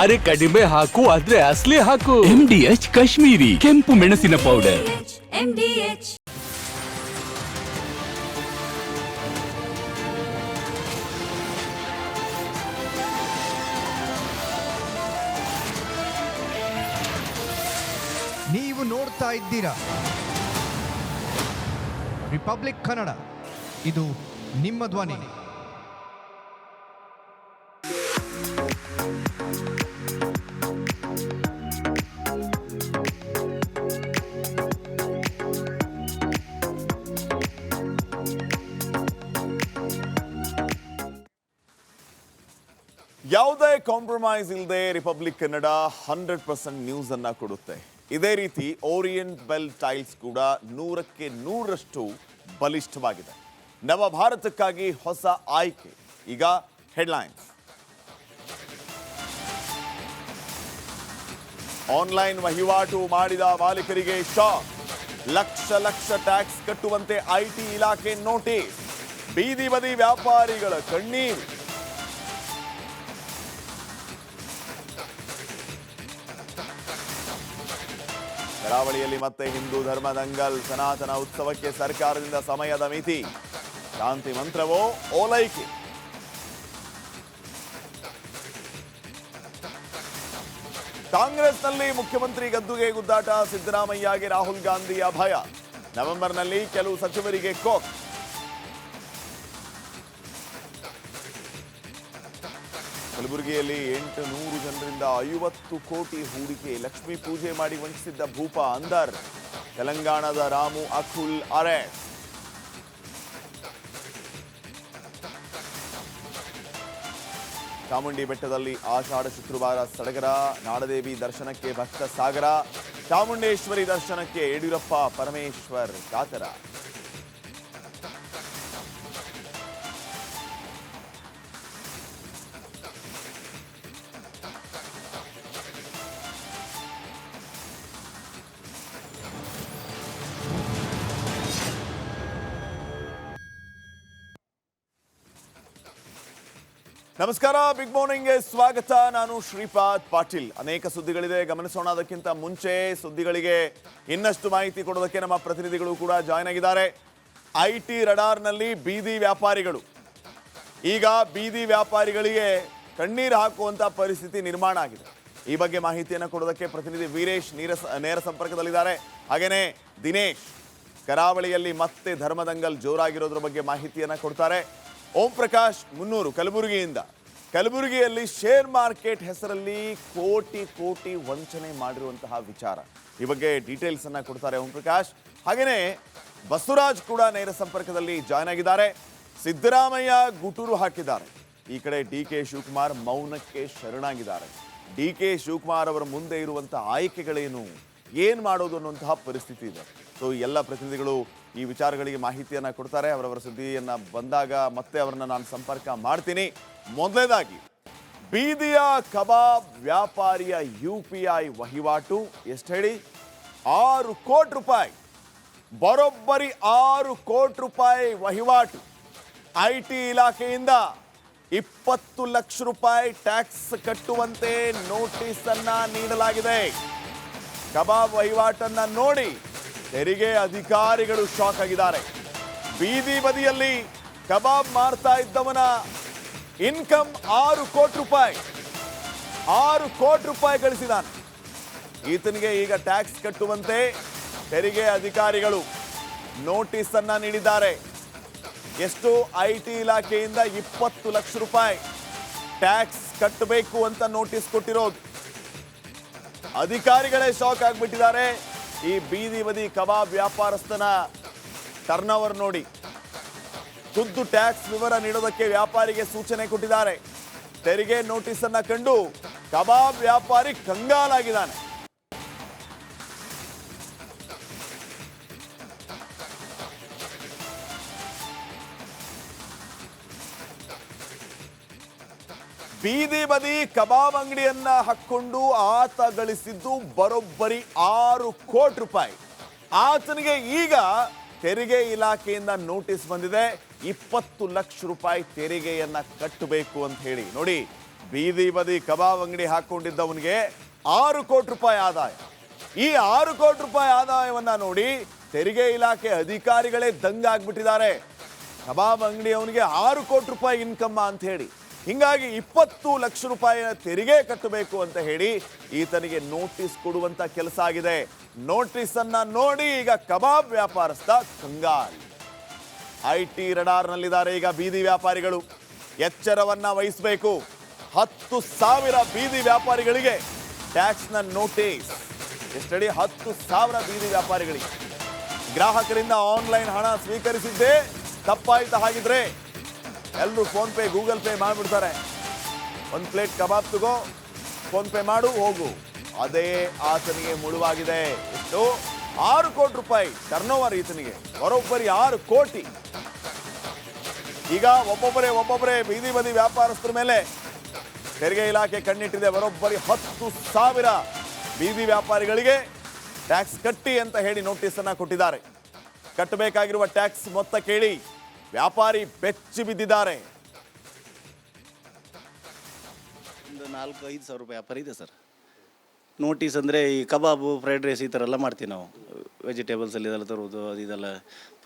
ಅರೆ ಕಡಿಮೆ ಹಾಕು ಆದ್ರೆ ಅಸಲಿ ಹಾಕು. MDH ಕಾಶ್ಮೀರಿ ಕೆಂಪು ಮೆಣಸಿನ ಪೌಡರ್. MDH ನೀವು ನೋಡ್ತಾ ಇದ್ದೀರಾ ರಿಪಬ್ಲಿಕ್ ಕನ್ನಡ, ಇದು ನಿಮ್ಮ ಧ್ವನಿ. ಯಾವುದೇ ಕಾಂಪ್ರಮೈಸ್ ಇಲ್ಲದೆ ರಿಪಬ್ಲಿಕ್ ಕನ್ನಡ 100% ನ್ಯೂಸ್ ಅನ್ನ ಕೊಡುತ್ತೆ. ಇದೇ ರೀತಿ ಓರಿಯಂಟ್ ಬೆಲ್ ಟೈಲ್ಸ್ ಕೂಡ 100ಕ್ಕೆ 100ರಷ್ಟು ಬಲಿಷ್ಠವಾಗಿದೆ. ನವ ಭಾರತಕ್ಕಾಗಿ ಹೊಸ ಆಯ್ಕೆ. ಈಗ ಹೆಡ್ಲೈನ್ಸ್. ಆನ್ಲೈನ್ ವಹಿವಾಟು ಮಾಡಿದ ಮಾಲೀಕರಿಗೆ ಶಾಕ್. ಲಕ್ಷ ಟ್ಯಾಕ್ಸ್ ಕಟ್ಟುವಂತೆ ಐಟಿ ಇಲಾಖೆ ನೋಟಿಸ್. ಬೀದಿ ಬದಿ ವ್ಯಾಪಾರಿಗಳ ಕಣ್ಣೀರು. ಕರಾವಳಿಯಲ್ಲಿ ಮತ್ತೆ ಹಿಂದೂ ಧರ್ಮ ದಂಗಲ್. ಸನಾತನ ಉತ್ಸವಕ್ಕೆ ಸರ್ಕಾರದಿಂದ ಸಮಯದ ಮಿತಿ. ಶಾಂತಿ ಮಂತ್ರವೋ ಓಲೈಕೆ. ಕಾಂಗ್ರೆಸ್ನಲ್ಲಿ ಮುಖ್ಯಮಂತ್ರಿ ಗದ್ದುಗೆ ಗುದ್ದಾಟ. ಸಿದ್ದರಾಮಯ್ಯಗೆ ರಾಹುಲ್ ಗಾಂಧಿಯ ಭಯ. ನವೆಂಬರ್ನಲ್ಲಿ ಕೆಲವು ಸಚಿವರಿಗೆ ಕೋಕ್. ಕಲಬುರಗಿಯಲ್ಲಿ 800 ಜನರಿಂದ 50 ಕೋಟಿ ಹೂಡಿಕೆ. ಲಕ್ಷ್ಮೀ ಪೂಜೆ ಮಾಡಿ ವಂಚಿಸಿದ್ದ ಭೂಪ ಅಂದರ್. ತೆಲಂಗಾಣದ ರಾಮು ಅಖುಲ್ ಅರೆಸ್ಟ್. ಚಾಮುಂಡಿ ಬೆಟ್ಟದಲ್ಲಿ ಆಷಾಢ ಶುಕ್ರವಾರ ಸಡಗರ. ನಾಡದೇವಿ ದರ್ಶನಕ್ಕೆ ಭಕ್ತ ಸಾಗರ. ಚಾಮುಂಡೇಶ್ವರಿ ದರ್ಶನಕ್ಕೆ ಯಡಿಯೂರಪ್ಪ ಪರಮೇಶ್ವರ್ ಕಾತರ. ನಮಸ್ಕಾರ, ಬಿಗ್ ಮಾರ್ನಿಂಗ್ಗೆ ಸ್ವಾಗತ. ನಾನು ಶ್ರೀಪಾದ್ ಪಾಟೀಲ್. ಅನೇಕ ಸುದ್ದಿಗಳಿದೆ, ಗಮನಿಸೋಣ. ಅದಕ್ಕಿಂತ ಮುಂಚೆ ಸುದ್ದಿಗಳಿಗೆ ಇನ್ನಷ್ಟು ಮಾಹಿತಿ ಕೊಡೋದಕ್ಕೆ ನಮ್ಮ ಪ್ರತಿನಿಧಿಗಳು ಕೂಡ ಜಾಯ್ನ್ ಆಗಿದ್ದಾರೆ. ಐಟಿ ರಡಾರ್ನಲ್ಲಿ ಬೀದಿ ವ್ಯಾಪಾರಿಗಳು. ಈಗ ಬೀದಿ ವ್ಯಾಪಾರಿಗಳಿಗೆ ಕಣ್ಣೀರು ಹಾಕುವಂತ ಪರಿಸ್ಥಿತಿ ನಿರ್ಮಾಣ ಆಗಿದೆ. ಈ ಬಗ್ಗೆ ಮಾಹಿತಿಯನ್ನು ಕೊಡೋದಕ್ಕೆ ಪ್ರತಿನಿಧಿ ವೀರೇಶ್ ನೇರ ಸಂಪರ್ಕದಲ್ಲಿದ್ದಾರೆ. ಹಾಗೇನೆ ದಿನೇಶ್ ಕರಾವಳಿಯಲ್ಲಿ ಮತ್ತೆ ಧರ್ಮದಂಗಲ್ ಜೋರಾಗಿರೋದ್ರ ಬಗ್ಗೆ ಮಾಹಿತಿಯನ್ನು ಕೊಡ್ತಾರೆ. ಓಂ ಪ್ರಕಾಶ್ ಮುನ್ನೂರು ಕಲಬುರಗಿಯಲ್ಲಿ ಶೇರ್ ಮಾರ್ಕೆಟ್ ಹೆಸರಲ್ಲಿ ಕೋಟಿ ವಂಚನೆ ಮಾಡಿರುವಂತಹ ವಿಚಾರ, ಈ ಬಗ್ಗೆ ಡೀಟೇಲ್ಸ್ ಅನ್ನ ಕೊಡ್ತಾರೆ ಓಂ ಪ್ರಕಾಶ್. ಹಾಗೇನೆ ಬಸವರಾಜ್ ಕೂಡ ನೇರ ಸಂಪರ್ಕದಲ್ಲಿ ಜಾಯ್ನ್ ಆಗಿದ್ದಾರೆ. ಸಿದ್ದರಾಮಯ್ಯ ಗುಟೂರು ಹಾಕಿದ್ದಾರೆ. ಈ ಕಡೆ DK ಶಿವಕುಮಾರ್ ಮೌನಕ್ಕೆ ಶರಣಾಗಿದ್ದಾರೆ. DK ಶಿವಕುಮಾರ್ ಅವರ ಮುಂದೆ ಇರುವಂತಹ ಆಯ್ಕೆಗಳೇನು, ಏನ್ ಮಾಡೋದು ಅನ್ನುವಂತಹ ಪರಿಸ್ಥಿತಿ ಇದೆ. ಸೊ ಎಲ್ಲ ಪ್ರತಿನಿಧಿಗಳು ಈ ವಿಚಾರಗಳಿಗೆ ಮಾಹಿತಿಯನ್ನ ಕೊಡ್ತಾರೆ. ಅವರವರ ಸುದ್ದಿಯನ್ನ ಬಂದಾಗ ಮತ್ತೆ ಅವರನ್ನ ನಾನು ಸಂಪರ್ಕ ಮಾಡ್ತೀನಿ. ಮೊದಲನೇದಾಗಿ ಬೀದಿಯ ಕಬಾಬ್ ವ್ಯಾಪಾರಿಯ UPI ವಹಿವಾಟು ಎಷ್ಟು ಹೇಳಿ? 6 ಕೋಟಿ ರೂಪಾಯಿ. ಬರೋಬ್ಬರಿ 6 ಕೋಟಿ ರೂಪಾಯಿ ವಹಿವಾಟು. IT ಇಲಾಖೆಯಿಂದ 20 ಲಕ್ಷ ರೂಪಾಯಿ ಟ್ಯಾಕ್ಸ್ ಕಟ್ಟುವಂತೆ ನೋಟಿಸ್ ಅನ್ನ ನೀಡಲಾಗಿದೆ. ಕಬಾಬ್ ವಹಿವಾಟನ್ನ ನೋಡಿ ತೆರಿಗೆ ಅಧಿಕಾರಿಗಳು ಶಾಕ್ ಆಗಿದ್ದಾರೆ. ಬೀದಿ ಬದಿಯಲ್ಲಿ ಕಬಾಬ್ ಮಾರ್ತಾ ಇದ್ದವನ ಇನ್ಕಮ್ 6 ಕೋಟಿ ರೂಪಾಯಿ. 6 ಕೋಟಿ ರೂಪಾಯಿ ಗಳಿಸಿದಾನೆ. ಈತನಿಗೆ ಈಗ ಟ್ಯಾಕ್ಸ್ ಕಟ್ಟುವಂತೆ ತೆರಿಗೆ ಅಧಿಕಾರಿಗಳು ನೋಟಿಸ್ ಅನ್ನ ನೀಡಿದ್ದಾರೆ. ಎಷ್ಟು? IT ಇಲಾಖೆಯಿಂದ 20 ಲಕ್ಷ ರೂಪಾಯಿ ಟ್ಯಾಕ್ಸ್ ಕಟ್ಟಬೇಕು ಅಂತ ನೋಟಿಸ್ ಕೊಟ್ಟಿರೋದು. ಅಧಿಕಾರಿಗಳೇ ಶಾಕ್ ಆಗಿಬಿಟ್ಟಿದ್ದಾರೆ. ಈ ಬೀದಿ ಬದಿ ಕಬಾಬ್ ವ್ಯಾಪಾರಸ್ಥನ ಟರ್ನ್ ಓವರ್ ನೋಡಿ. ಖುದ್ದು ಟ್ಯಾಕ್ಸ್ ವಿವರ ನೀಡೋದಕ್ಕೆ ವ್ಯಾಪಾರಿಗೆ ಸೂಚನೆ ಕೊಟ್ಟಿದ್ದಾರೆ. ತೆರಿಗೆ ನೋಟಿಸ್ ಅನ್ನ ಕಂಡು ಕಬಾಬ್ ವ್ಯಾಪಾರಿ ಕಂಗಾಲಾಗಿದ್ದಾನೆ. ಬೀದಿ ಬದಿ ಕಬಾಬ್ ಅಂಗಡಿಯನ್ನ ಹಾಕೊಂಡು ಆತ ಗಳಿಸಿದ್ದು ಬರೋಬ್ಬರಿ 6 ಕೋಟಿ ರೂಪಾಯಿ. ಆತನಿಗೆ ಈಗ ತೆರಿಗೆ ಇಲಾಖೆಯಿಂದ ನೋಟಿಸ್ ಬಂದಿದೆ. 20 ಲಕ್ಷ ರೂಪಾಯಿ ತೆರಿಗೆಯನ್ನ ಕಟ್ಟಬೇಕು ಅಂತ ಹೇಳಿ. ನೋಡಿ, ಬೀದಿ ಬದಿ ಕಬಾಬ್ ಅಂಗಡಿ ಹಾಕೊಂಡಿದ್ದವನಿಗೆ 6 ಕೋಟಿ ರೂಪಾಯಿ ಆದಾಯ. ಈ 6 ಕೋಟಿ ರೂಪಾಯಿ ಆದಾಯವನ್ನ ನೋಡಿ ತೆರಿಗೆ ಇಲಾಖೆ ಅಧಿಕಾರಿಗಳೇ ದಂಗಾಗ್ಬಿಟ್ಟಿದ್ದಾರೆ. ಕಬಾಬ್ ಅಂಗಡಿ ಅವನಿಗೆ 6 ಕೋಟಿ ರೂಪಾಯಿ ಇನ್ಕಮ್ ಅಂತ ಹೇಳಿ, ಹಿಂಗಾಗಿ 20 ಲಕ್ಷ ರೂಪಾಯಿನ ತೆರಿಗೆ ಕಟ್ಟಬೇಕು ಅಂತ ಹೇಳಿ ಈತನಿಗೆ ನೋಟಿಸ್ ಕೊಡುವಂತ ಕೆಲಸ ಆಗಿದೆ. ನೋಟಿಸ್ ಅನ್ನ ನೋಡಿ ಈಗ ಕಬಾಬ್ ವ್ಯಾಪಾರಸ್ಥ ಕಂಗಾಲ್. IT ರಡಾರ್ನಲ್ಲಿದ್ದಾರೆ ಈಗ ಬೀದಿ ವ್ಯಾಪಾರಿಗಳು. ಎಚ್ಚರವನ್ನ ವಹಿಸಬೇಕು. 10,000 ಬೀದಿ ವ್ಯಾಪಾರಿಗಳಿಗೆ ಟ್ಯಾಕ್ಸ್ನ ನೋಟಿಸ್. ಎಷ್ಟಡಿ? 10,000 ಬೀದಿ ವ್ಯಾಪಾರಿಗಳಿಗೆ. ಗ್ರಾಹಕರಿಂದ ಆನ್ಲೈನ್ ಹಣ ಸ್ವೀಕರಿಸಿದ್ದೇ ತಪ್ಪಾಯ್ತು. ಹಾಗಿದ್ರೆ ಎಲ್ಲರೂ ಫೋನ್ ಪೇ ಗೂಗಲ್ ಪೇ ಮಾಡಿಬಿಡ್ತಾರೆ. ಒಂದು ಪ್ಲೇಟ್ ಕಬಾಬ್ ತಗೋ, ಫೋನ್ ಪೇ ಮಾಡು, ಹೋಗು. ಅದೇ ಆತನಿಗೆ ಮುಳುವಾಗಿದೆ. ಎಷ್ಟು? 6 ಕೋಟಿ ರೂಪಾಯಿ ಟರ್ನ್ ಓವರ್ ಈತನಿಗೆ, ಬರೋಬ್ಬರಿ 6 ಕೋಟಿ. ಈಗ ಒಬ್ಬೊಬ್ಬರೇ ಬೀದಿ ಬದಿ ವ್ಯಾಪಾರಸ್ಥರ ಮೇಲೆ ತೆರಿಗೆ ಇಲಾಖೆ ಕಣ್ಣಿಟ್ಟಿದೆ. ಬರೋಬ್ಬರಿ 10,000 ಬೀದಿ ವ್ಯಾಪಾರಿಗಳಿಗೆ ಟ್ಯಾಕ್ಸ್ ಕಟ್ಟಿ ಅಂತ ಹೇಳಿ ನೋಟಿಸ್ ಅನ್ನ ಕೊಟ್ಟಿದ್ದಾರೆ. ಕಟ್ಟಬೇಕಾಗಿರುವ ಟ್ಯಾಕ್ಸ್ ಮೊತ್ತ ಕೇಳಿ ವ್ಯಾಪಾರಿ ಬೆಚ್ಚಿ ಬಿದ್ದಿದ್ದಾರೆ. ಒಂದು 4-5 ಸಾವಿರ ರೂಪಾಯಿ ವ್ಯಾಪಾರ ಇದೆ ಸರ್. ನೋಟಿಸ್ ಅಂದರೆ ಈ ಕಬಾಬು, ಫ್ರೈಡ್ ರೈಸ್ ಈ ಥರ ಎಲ್ಲ ಮಾಡ್ತೀವಿ ನಾವು. ವೆಜಿಟೇಬಲ್ಸಲ್ಲಿ ಇದೆಲ್ಲ ತರುವುದು, ಅದು ಇದೆಲ್ಲ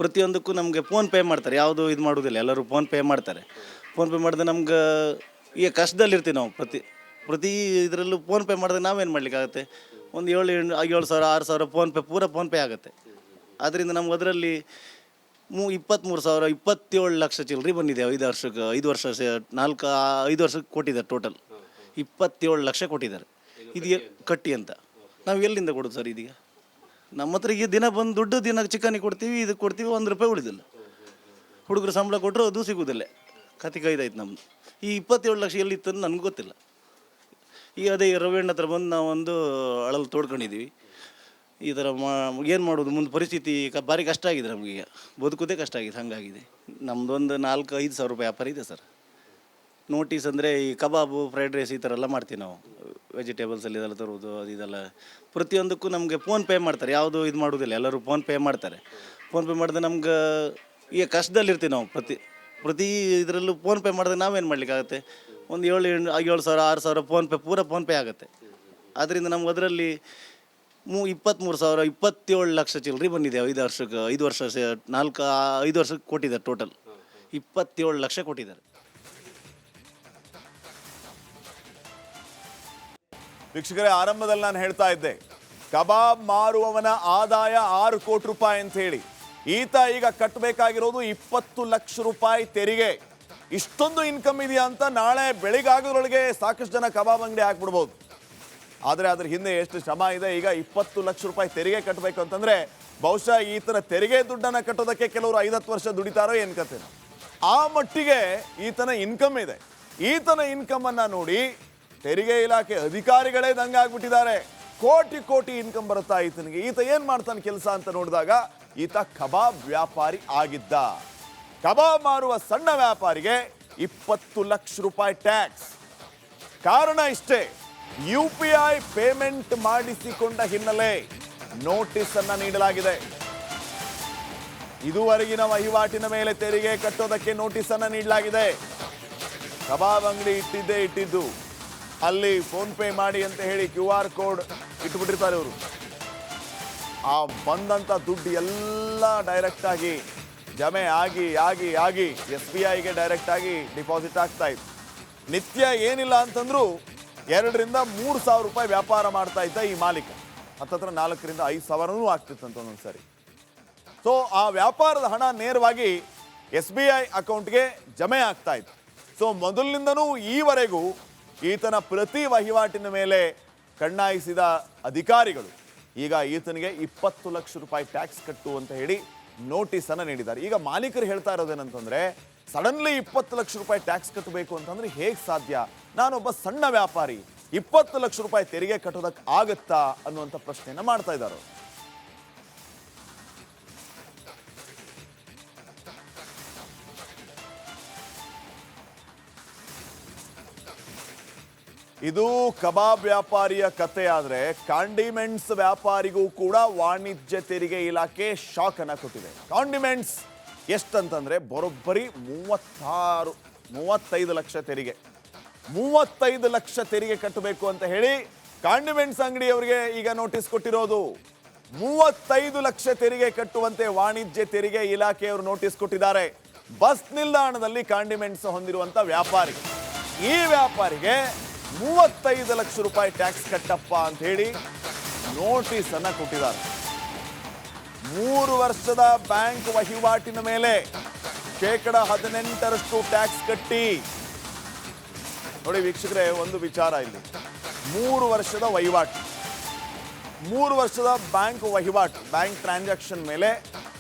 ಪ್ರತಿಯೊಂದಕ್ಕೂ ನಮಗೆ ಫೋನ್ ಪೇ ಮಾಡ್ತಾರೆ. ಯಾವುದು ಇದು ಮಾಡೋದಿಲ್ಲ, ಎಲ್ಲರೂ ಫೋನ್ ಪೇ ಮಾಡ್ತಾರೆ. ಫೋನ್ ಪೇ ಮಾಡಿದ್ರೆ ನಮ್ಗೆ ಈಗ ಕಷ್ಟದಲ್ಲಿರ್ತೀವಿ ನಾವು. ಪ್ರತಿ ಇದರಲ್ಲೂ ಫೋನ್ ಪೇ ಮಾಡಿದ್ರೆ ನಾವೇನು ಮಾಡ್ಲಿಕ್ಕಾಗತ್ತೆ? ಒಂದು 7,000 6,000 ಫೋನ್ ಪೇ ಆಗುತ್ತೆ. ಆದ್ದರಿಂದ ನಮ್ಗೆ ಅದರಲ್ಲಿ 23,000 27 ಲಕ್ಷ ಚಿಲ್ಲರೆ ಬಂದಿದೆ. 5 ವರ್ಷಕ್ಕೆ 5 ವರ್ಷಕ್ಕೆ ಕೊಟ್ಟಿದ್ದಾರೆ. ಟೋಟಲ್ 27 ಲಕ್ಷ ಕೊಟ್ಟಿದ್ದಾರೆ. ಇದು ಕಟ್ಟಿ ಅಂತ ನಾವು ಎಲ್ಲಿಂದ ಕೊಡೋದು ಸರ್? ಇದೀಗ ನಮ್ಮ ಹತ್ರ ಈಗ ದಿನ ಬಂದು ದುಡ್ಡು ದಿನ ಚಿಕನಿಗೆ ಕೊಡ್ತೀವಿ, ಇದಕ್ಕೆ ಕೊಡ್ತೀವಿ, 1 ರೂಪಾಯಿ ಉಳಿದಿಲ್ಲ. ಹುಡುಗರು ಸಂಬಳ ಕೊಟ್ಟರು ಅದು ಸಿಗೋದಿಲ್ಲ. ಕತೆ ಕೈದಾಯ್ತು ನಮ್ಮದು. ಈ 27 ಲಕ್ಷ ಎಲ್ಲಿತ್ತು ಅಂತ ನನಗೆ ಗೊತ್ತಿಲ್ಲ. ಈಗ ಅದೇ ರವಿಯಣ್ಣ ಹತ್ರ ಬಂದು ನಾವು ಒಂದು ಅಳಲು ತೋಡ್ಕೊಂಡಿದ್ದೀವಿ. ಈ ಥರ ಏನು ಮಾಡೋದು? ಮುಂದೆ ಪರಿಸ್ಥಿತಿ ಭಾರಿ ಕಷ್ಟ ಆಗಿದೆ ನಮಗೀಗ. ಬದುಕೋದೇ ಕಷ್ಟ ಆಗಿದೆ. ಹಾಗಾಗಿದೆ. ನಮ್ಮದೊಂದು 4-5 ಸಾವಿರ ರೂಪಾಯಿ ವ್ಯಾಪಾರ ಇದೆ ಸರ್. ನೋಟಿಸ್ ಅಂದರೆ ಈ ಕಬಾಬು, ಫ್ರೈಡ್ ರೈಸ್ ಈ ಥರ ಎಲ್ಲ ಮಾಡ್ತೀವಿ ನಾವು. ವೆಜಿಟೇಬಲ್ಸಲ್ಲಿ ಇದೆಲ್ಲ ತರುವುದು, ಅದು ಇದೆಲ್ಲ ಪ್ರತಿಯೊಂದಕ್ಕೂ ನಮಗೆ ಫೋನ್ ಪೇ ಮಾಡ್ತಾರೆ. ಯಾವುದು ಇದು ಮಾಡೋದಿಲ್ಲ, ಎಲ್ಲರೂ ಫೋನ್ ಪೇ ಮಾಡ್ತಾರೆ. ಫೋನ್ ಪೇ ಮಾಡಿದ್ರೆ ನಮ್ಗೆ ಈಗ ಕಷ್ಟದಲ್ಲಿರ್ತೀವಿ ನಾವು. ಪ್ರತಿ ಇದರಲ್ಲೂ ಫೋನ್ ಪೇ ಮಾಡಿದ್ರೆ ನಾವೇನು ಮಾಡ್ಲಿಕ್ಕಾಗತ್ತೆ? ಒಂದು 7,000 6,000 ಫೋನ್ ಪೇ ಆಗುತ್ತೆ. ಆದ್ದರಿಂದ ನಮ್ಗೆ ಅದರಲ್ಲಿ 23,000 27 ಲಕ್ಷ ಚಿಲ್ಲರೆ ಬಂದಿದೆ. 5 ವರ್ಷಕ್ಕೆ ಕೊಟ್ಟಿದ್ದಾರೆ. ಟೋಟಲ್ 27 ಲಕ್ಷ ಕೊಟ್ಟಿದ್ದಾರೆ. ವೀಕ್ಷಕರೇ, ಆರಂಭದಲ್ಲಿ ನಾನು ಹೇಳ್ತಾ ಇದ್ದೆ, ಕಬಾಬ್ ಮಾರುವವನ ಆದಾಯ 6 ಕೋಟಿ ರೂಪಾಯಿ ಅಂತ ಹೇಳಿ. ಈತ ಈಗ ಕಟ್ಟಬೇಕಾಗಿರೋದು 20 ಲಕ್ಷ ರೂಪಾಯಿ ತೆರಿಗೆ. ಇಷ್ಟೊಂದು ಇನ್ಕಮ್ ಇದೆಯಾ ಅಂತ ನಾಳೆ ಬೆಳಿಗಾಗೋದ್ರೊಳಗೆ ಸಾಕಷ್ಟು ಜನ ಕಬಾಬ್ ಅಂಗಡಿ ಹಾಕ್ಬಿಡ್ಬೋದು. ಆದರೆ ಅದ್ರ ಹಿಂದೆ ಎಷ್ಟು ಶ್ರಮ ಇದೆ. ಈಗ 20 ಲಕ್ಷ ರೂಪಾಯಿ ತೆರಿಗೆ ಕಟ್ಟಬೇಕು ಅಂತಂದ್ರೆ ಬಹುಶಃ ಈತನ ತೆರಿಗೆ ದುಡ್ಡನ್ನು ಕಟ್ಟೋದಕ್ಕೆ ಕೆಲವರು 5-10 ವರ್ಷ ದುಡಿತಾರೋ ಏನು ಕತೆ. ಆ ಮಟ್ಟಿಗೆ ಈತನ ಇನ್ಕಮ್ ಇದೆ. ಈತನ ಇನ್ಕಮ್ ಅನ್ನ ನೋಡಿ ತೆರಿಗೆ ಇಲಾಖೆ ಅಧಿಕಾರಿಗಳೇ ದಂಗಾಗ್ಬಿಟ್ಟಿದ್ದಾರೆ. ಕೋಟಿ ಇನ್ಕಮ್ ಬರುತ್ತಾ ಈತನಿಗೆ. ಈತ ಏನ್ ಮಾಡ್ತಾನೆ ಕೆಲಸ ಅಂತ ನೋಡಿದಾಗ ಈತ ಕಬಾಬ್ ವ್ಯಾಪಾರಿ ಆಗಿದ್ದ. ಕಬಾಬ್ ಮಾರುವ ಸಣ್ಣ ವ್ಯಾಪಾರಿಗೆ 20 ಲಕ್ಷ ರೂಪಾಯಿ ಟ್ಯಾಕ್ಸ್. ಕಾರಣ ಇಷ್ಟೇ, UPI ಪೇಮೆಂಟ್ ಮಾಡಿಸಿಕೊಂಡ ಹಿನ್ನೆಲೆ ನೋಟಿಸ್ ಅನ್ನ ನೀಡಲಾಗಿದೆ. ಇದುವರೆಗಿನ ವಹಿವಾಟಿನ ಮೇಲೆ ತೆರಿಗೆ ಕಟ್ಟೋದಕ್ಕೆ ನೋಟಿಸ್ ಅನ್ನ ನೀಡಲಾಗಿದೆ. ಕಬಾಬ್ ಅಂಗಡಿ ಇಟ್ಟಿದ್ದು ಅಲ್ಲಿ ಫೋನ್ ಪೇ ಮಾಡಿ ಅಂತ ಹೇಳಿ QR ಕೋಡ್ ಇಟ್ಬಿಟ್ಟಿರ್ತಾರೆ ಇವರು. ಆ ಬಂದಂತ ದುಡ್ಡು ಎಲ್ಲ ಡೈರೆಕ್ಟ್ ಆಗಿ ಜಮೆ ಆಗಿ SBIಗೆ ಡೈರೆಕ್ಟ್ ಆಗಿ ಡಿಪಾಸಿಟ್ ಆಗ್ತಾ ಇತ್ತು. ನಿತ್ಯ ಏನಿಲ್ಲ ಅಂತಂದ್ರು 2,000-3 ಸಾವಿರ ರೂಪಾಯಿ ವ್ಯಾಪಾರ ಮಾಡ್ತಾ ಇದ್ದ ಈ ಮಾಲೀಕ. ಹತ್ತತ್ರ 4,000-5 ಸಾವಿರನೂ ಆಗ್ತಿತ್ತಂತ ಒಂದೊಂದ್ಸರಿ. ಸೊ ಆ ವ್ಯಾಪಾರದ ಹಣ ನೇರವಾಗಿ SBI ಅಕೌಂಟ್ಗೆ ಜಮೆ ಆಗ್ತಾ ಇತ್ತು. ಸೊ ಮೊದಲಿನಿಂದನೂ ಈವರೆಗೂ ಈತನ ಪ್ರತಿ ವಹಿವಾಟಿನ ಮೇಲೆ ಕಣ್ಣಾಯಿಸಿದ ಅಧಿಕಾರಿಗಳು ಈಗ ಈತನಿಗೆ 20 ಲಕ್ಷ ರೂಪಾಯಿ ಟ್ಯಾಕ್ಸ್ ಕಟ್ಟು ಅಂತ ಹೇಳಿ ನೋಟಿಸ್ ಅನ್ನ ನೀಡಿದ್ದಾರೆ. ಈಗ ಮಾಲೀಕರು ಹೇಳ್ತಾ ಇರೋದೇನಂತಂದ್ರೆ, ಸಡನ್ಲಿ 20 ಲಕ್ಷ ರೂಪಾಯಿ ಟ್ಯಾಕ್ಸ್ ಕಟ್ಟಬೇಕು ಅಂತಂದ್ರೆ ಹೇಗೆ ಸಾಧ್ಯ? ನಾನೊಬ್ಬ ಸಣ್ಣ ವ್ಯಾಪಾರಿ, 20 ಲಕ್ಷ ರೂಪಾಯಿ ತೆರಿಗೆ ಕಟ್ಟೋದಕ್ಕೆ ಆಗುತ್ತಾ ಅನ್ನುವಂಥ ಪ್ರಶ್ನೆಯನ್ನ ಮಾಡ್ತಾ ಇದ್ದಾರೆ. ಇದು ಕಬಾಬ್ ವ್ಯಾಪಾರಿಯ ಕತೆ. ಆದ್ರೆ ಕಾಂಡಿಮೆಂಟ್ಸ್ ವ್ಯಾಪಾರಿಗೂ ಕೂಡ ವಾಣಿಜ್ಯ ತೆರಿಗೆ ಇಲಾಖೆ ಶಾಕ್ ಅನ್ನ ಕೊಟ್ಟಿದೆ. ಕಾಂಡಿಮೆಂಟ್ಸ್ ಎಷ್ಟಂತಂದ್ರೆ ಬರೋಬ್ಬರಿ 35 ಲಕ್ಷ ತೆರಿಗೆ. 35 ಲಕ್ಷ ತೆರಿಗೆ ಕಟ್ಟಬೇಕು ಅಂತ ಹೇಳಿ ಕಾಂಡಿಮೆಂಟ್ಸ್ ಅಂಗಡಿಯವರಿಗೆ ಈಗ ನೋಟಿಸ್ ಕೊಟ್ಟಿರೋದು. 35 ಲಕ್ಷ ತೆರಿಗೆ ಕಟ್ಟುವಂತೆ ವಾಣಿಜ್ಯ ತೆರಿಗೆ ಇಲಾಖೆಯವರು ನೋಟಿಸ್ ಕೊಟ್ಟಿದ್ದಾರೆ. ಬಸ್ ನಿಲ್ದಾಣದಲ್ಲಿ ಕಾಂಡಿಮೆಂಟ್ಸ್ ಹೊಂದಿರುವಂತ ವ್ಯಾಪಾರಿ, ಈ ವ್ಯಾಪಾರಿಗೆ 35 ಲಕ್ಷ ರೂಪಾಯಿ ಟ್ಯಾಕ್ಸ್ ಕಟ್ಟಪ್ಪ ಅಂತ ಹೇಳಿ ನೋಟಿಸ್ ಅನ್ನ ಕೊಟ್ಟಿದ್ದಾರೆ. 3 ವರ್ಷದ ಬ್ಯಾಂಕ್ ವಹಿವಾಟಿನ ಮೇಲೆ 18% ಟ್ಯಾಕ್ಸ್ ಕಟ್ಟಿ. ನೋಡಿ ವೀಕ್ಷಕರೇ, ಒಂದು ವಿಚಾರ ಇಲ್ಲಿ, 3 ವರ್ಷದ ವಹಿವಾಟು, 3 ವರ್ಷದ ಬ್ಯಾಂಕ್ ವಹಿವಾಟು, ಬ್ಯಾಂಕ್ ಟ್ರಾನ್ಸಾಕ್ಷನ್ ಮೇಲೆ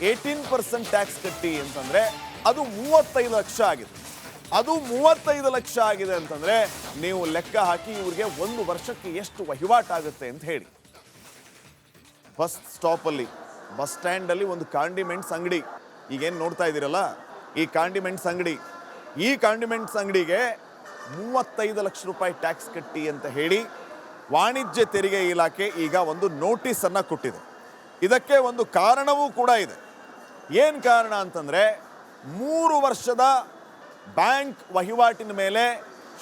18% ಟ್ಯಾಕ್ಸ್ ಕಟ್ಟಿ ಅಂತಂದ್ರೆ ಅದು 35 ಲಕ್ಷ ಆಗಿದೆ. ಅದು 35 ಲಕ್ಷ ಆಗಿದೆ ಅಂತಂದ್ರೆ ನೀವು ಲೆಕ್ಕ ಹಾಕಿ ಇವ್ರಿಗೆ 1 ವರ್ಷಕ್ಕೆ ಎಷ್ಟು ವಹಿವಾಟಾಗುತ್ತೆ ಅಂತ ಹೇಳಿ. ಬಸ್ ಸ್ಟಾಪಲ್ಲಿ, ಬಸ್ ಸ್ಟ್ಯಾಂಡಲ್ಲಿ ಒಂದು ಕಾಂಡಿಮೆಂಟ್ಸ್ ಅಂಗಡಿ, ಈಗೇನು ನೋಡ್ತಾ ಇದ್ದೀರಲ್ಲ ಈ ಕಾಂಡಿಮೆಂಟ್ಸ್ ಅಂಗಡಿ, ಈ ಕಾಂಡಿಮೆಂಟ್ಸ್ ಅಂಗಡಿಗೆ 35 ಲಕ್ಷ ರೂಪಾಯಿ ಟ್ಯಾಕ್ಸ್ ಕಟ್ಟಿ ಅಂತ ಹೇಳಿ ವಾಣಿಜ್ಯ ತೆರಿಗೆ ಇಲಾಖೆ ಈಗ ಒಂದು ನೋಟಿಸ್ ಅನ್ನ ಕೊಟ್ಟಿದೆ. ಇದಕ್ಕೆ ಒಂದು ಕಾರಣವೂ ಕೂಡ ಇದೆ. ಏನು ಕಾರಣ ಅಂತಂದ್ರೆ 3 ವರ್ಷದ ಬ್ಯಾಂಕ್ ವಹಿವಾಟಿನ ಮೇಲೆ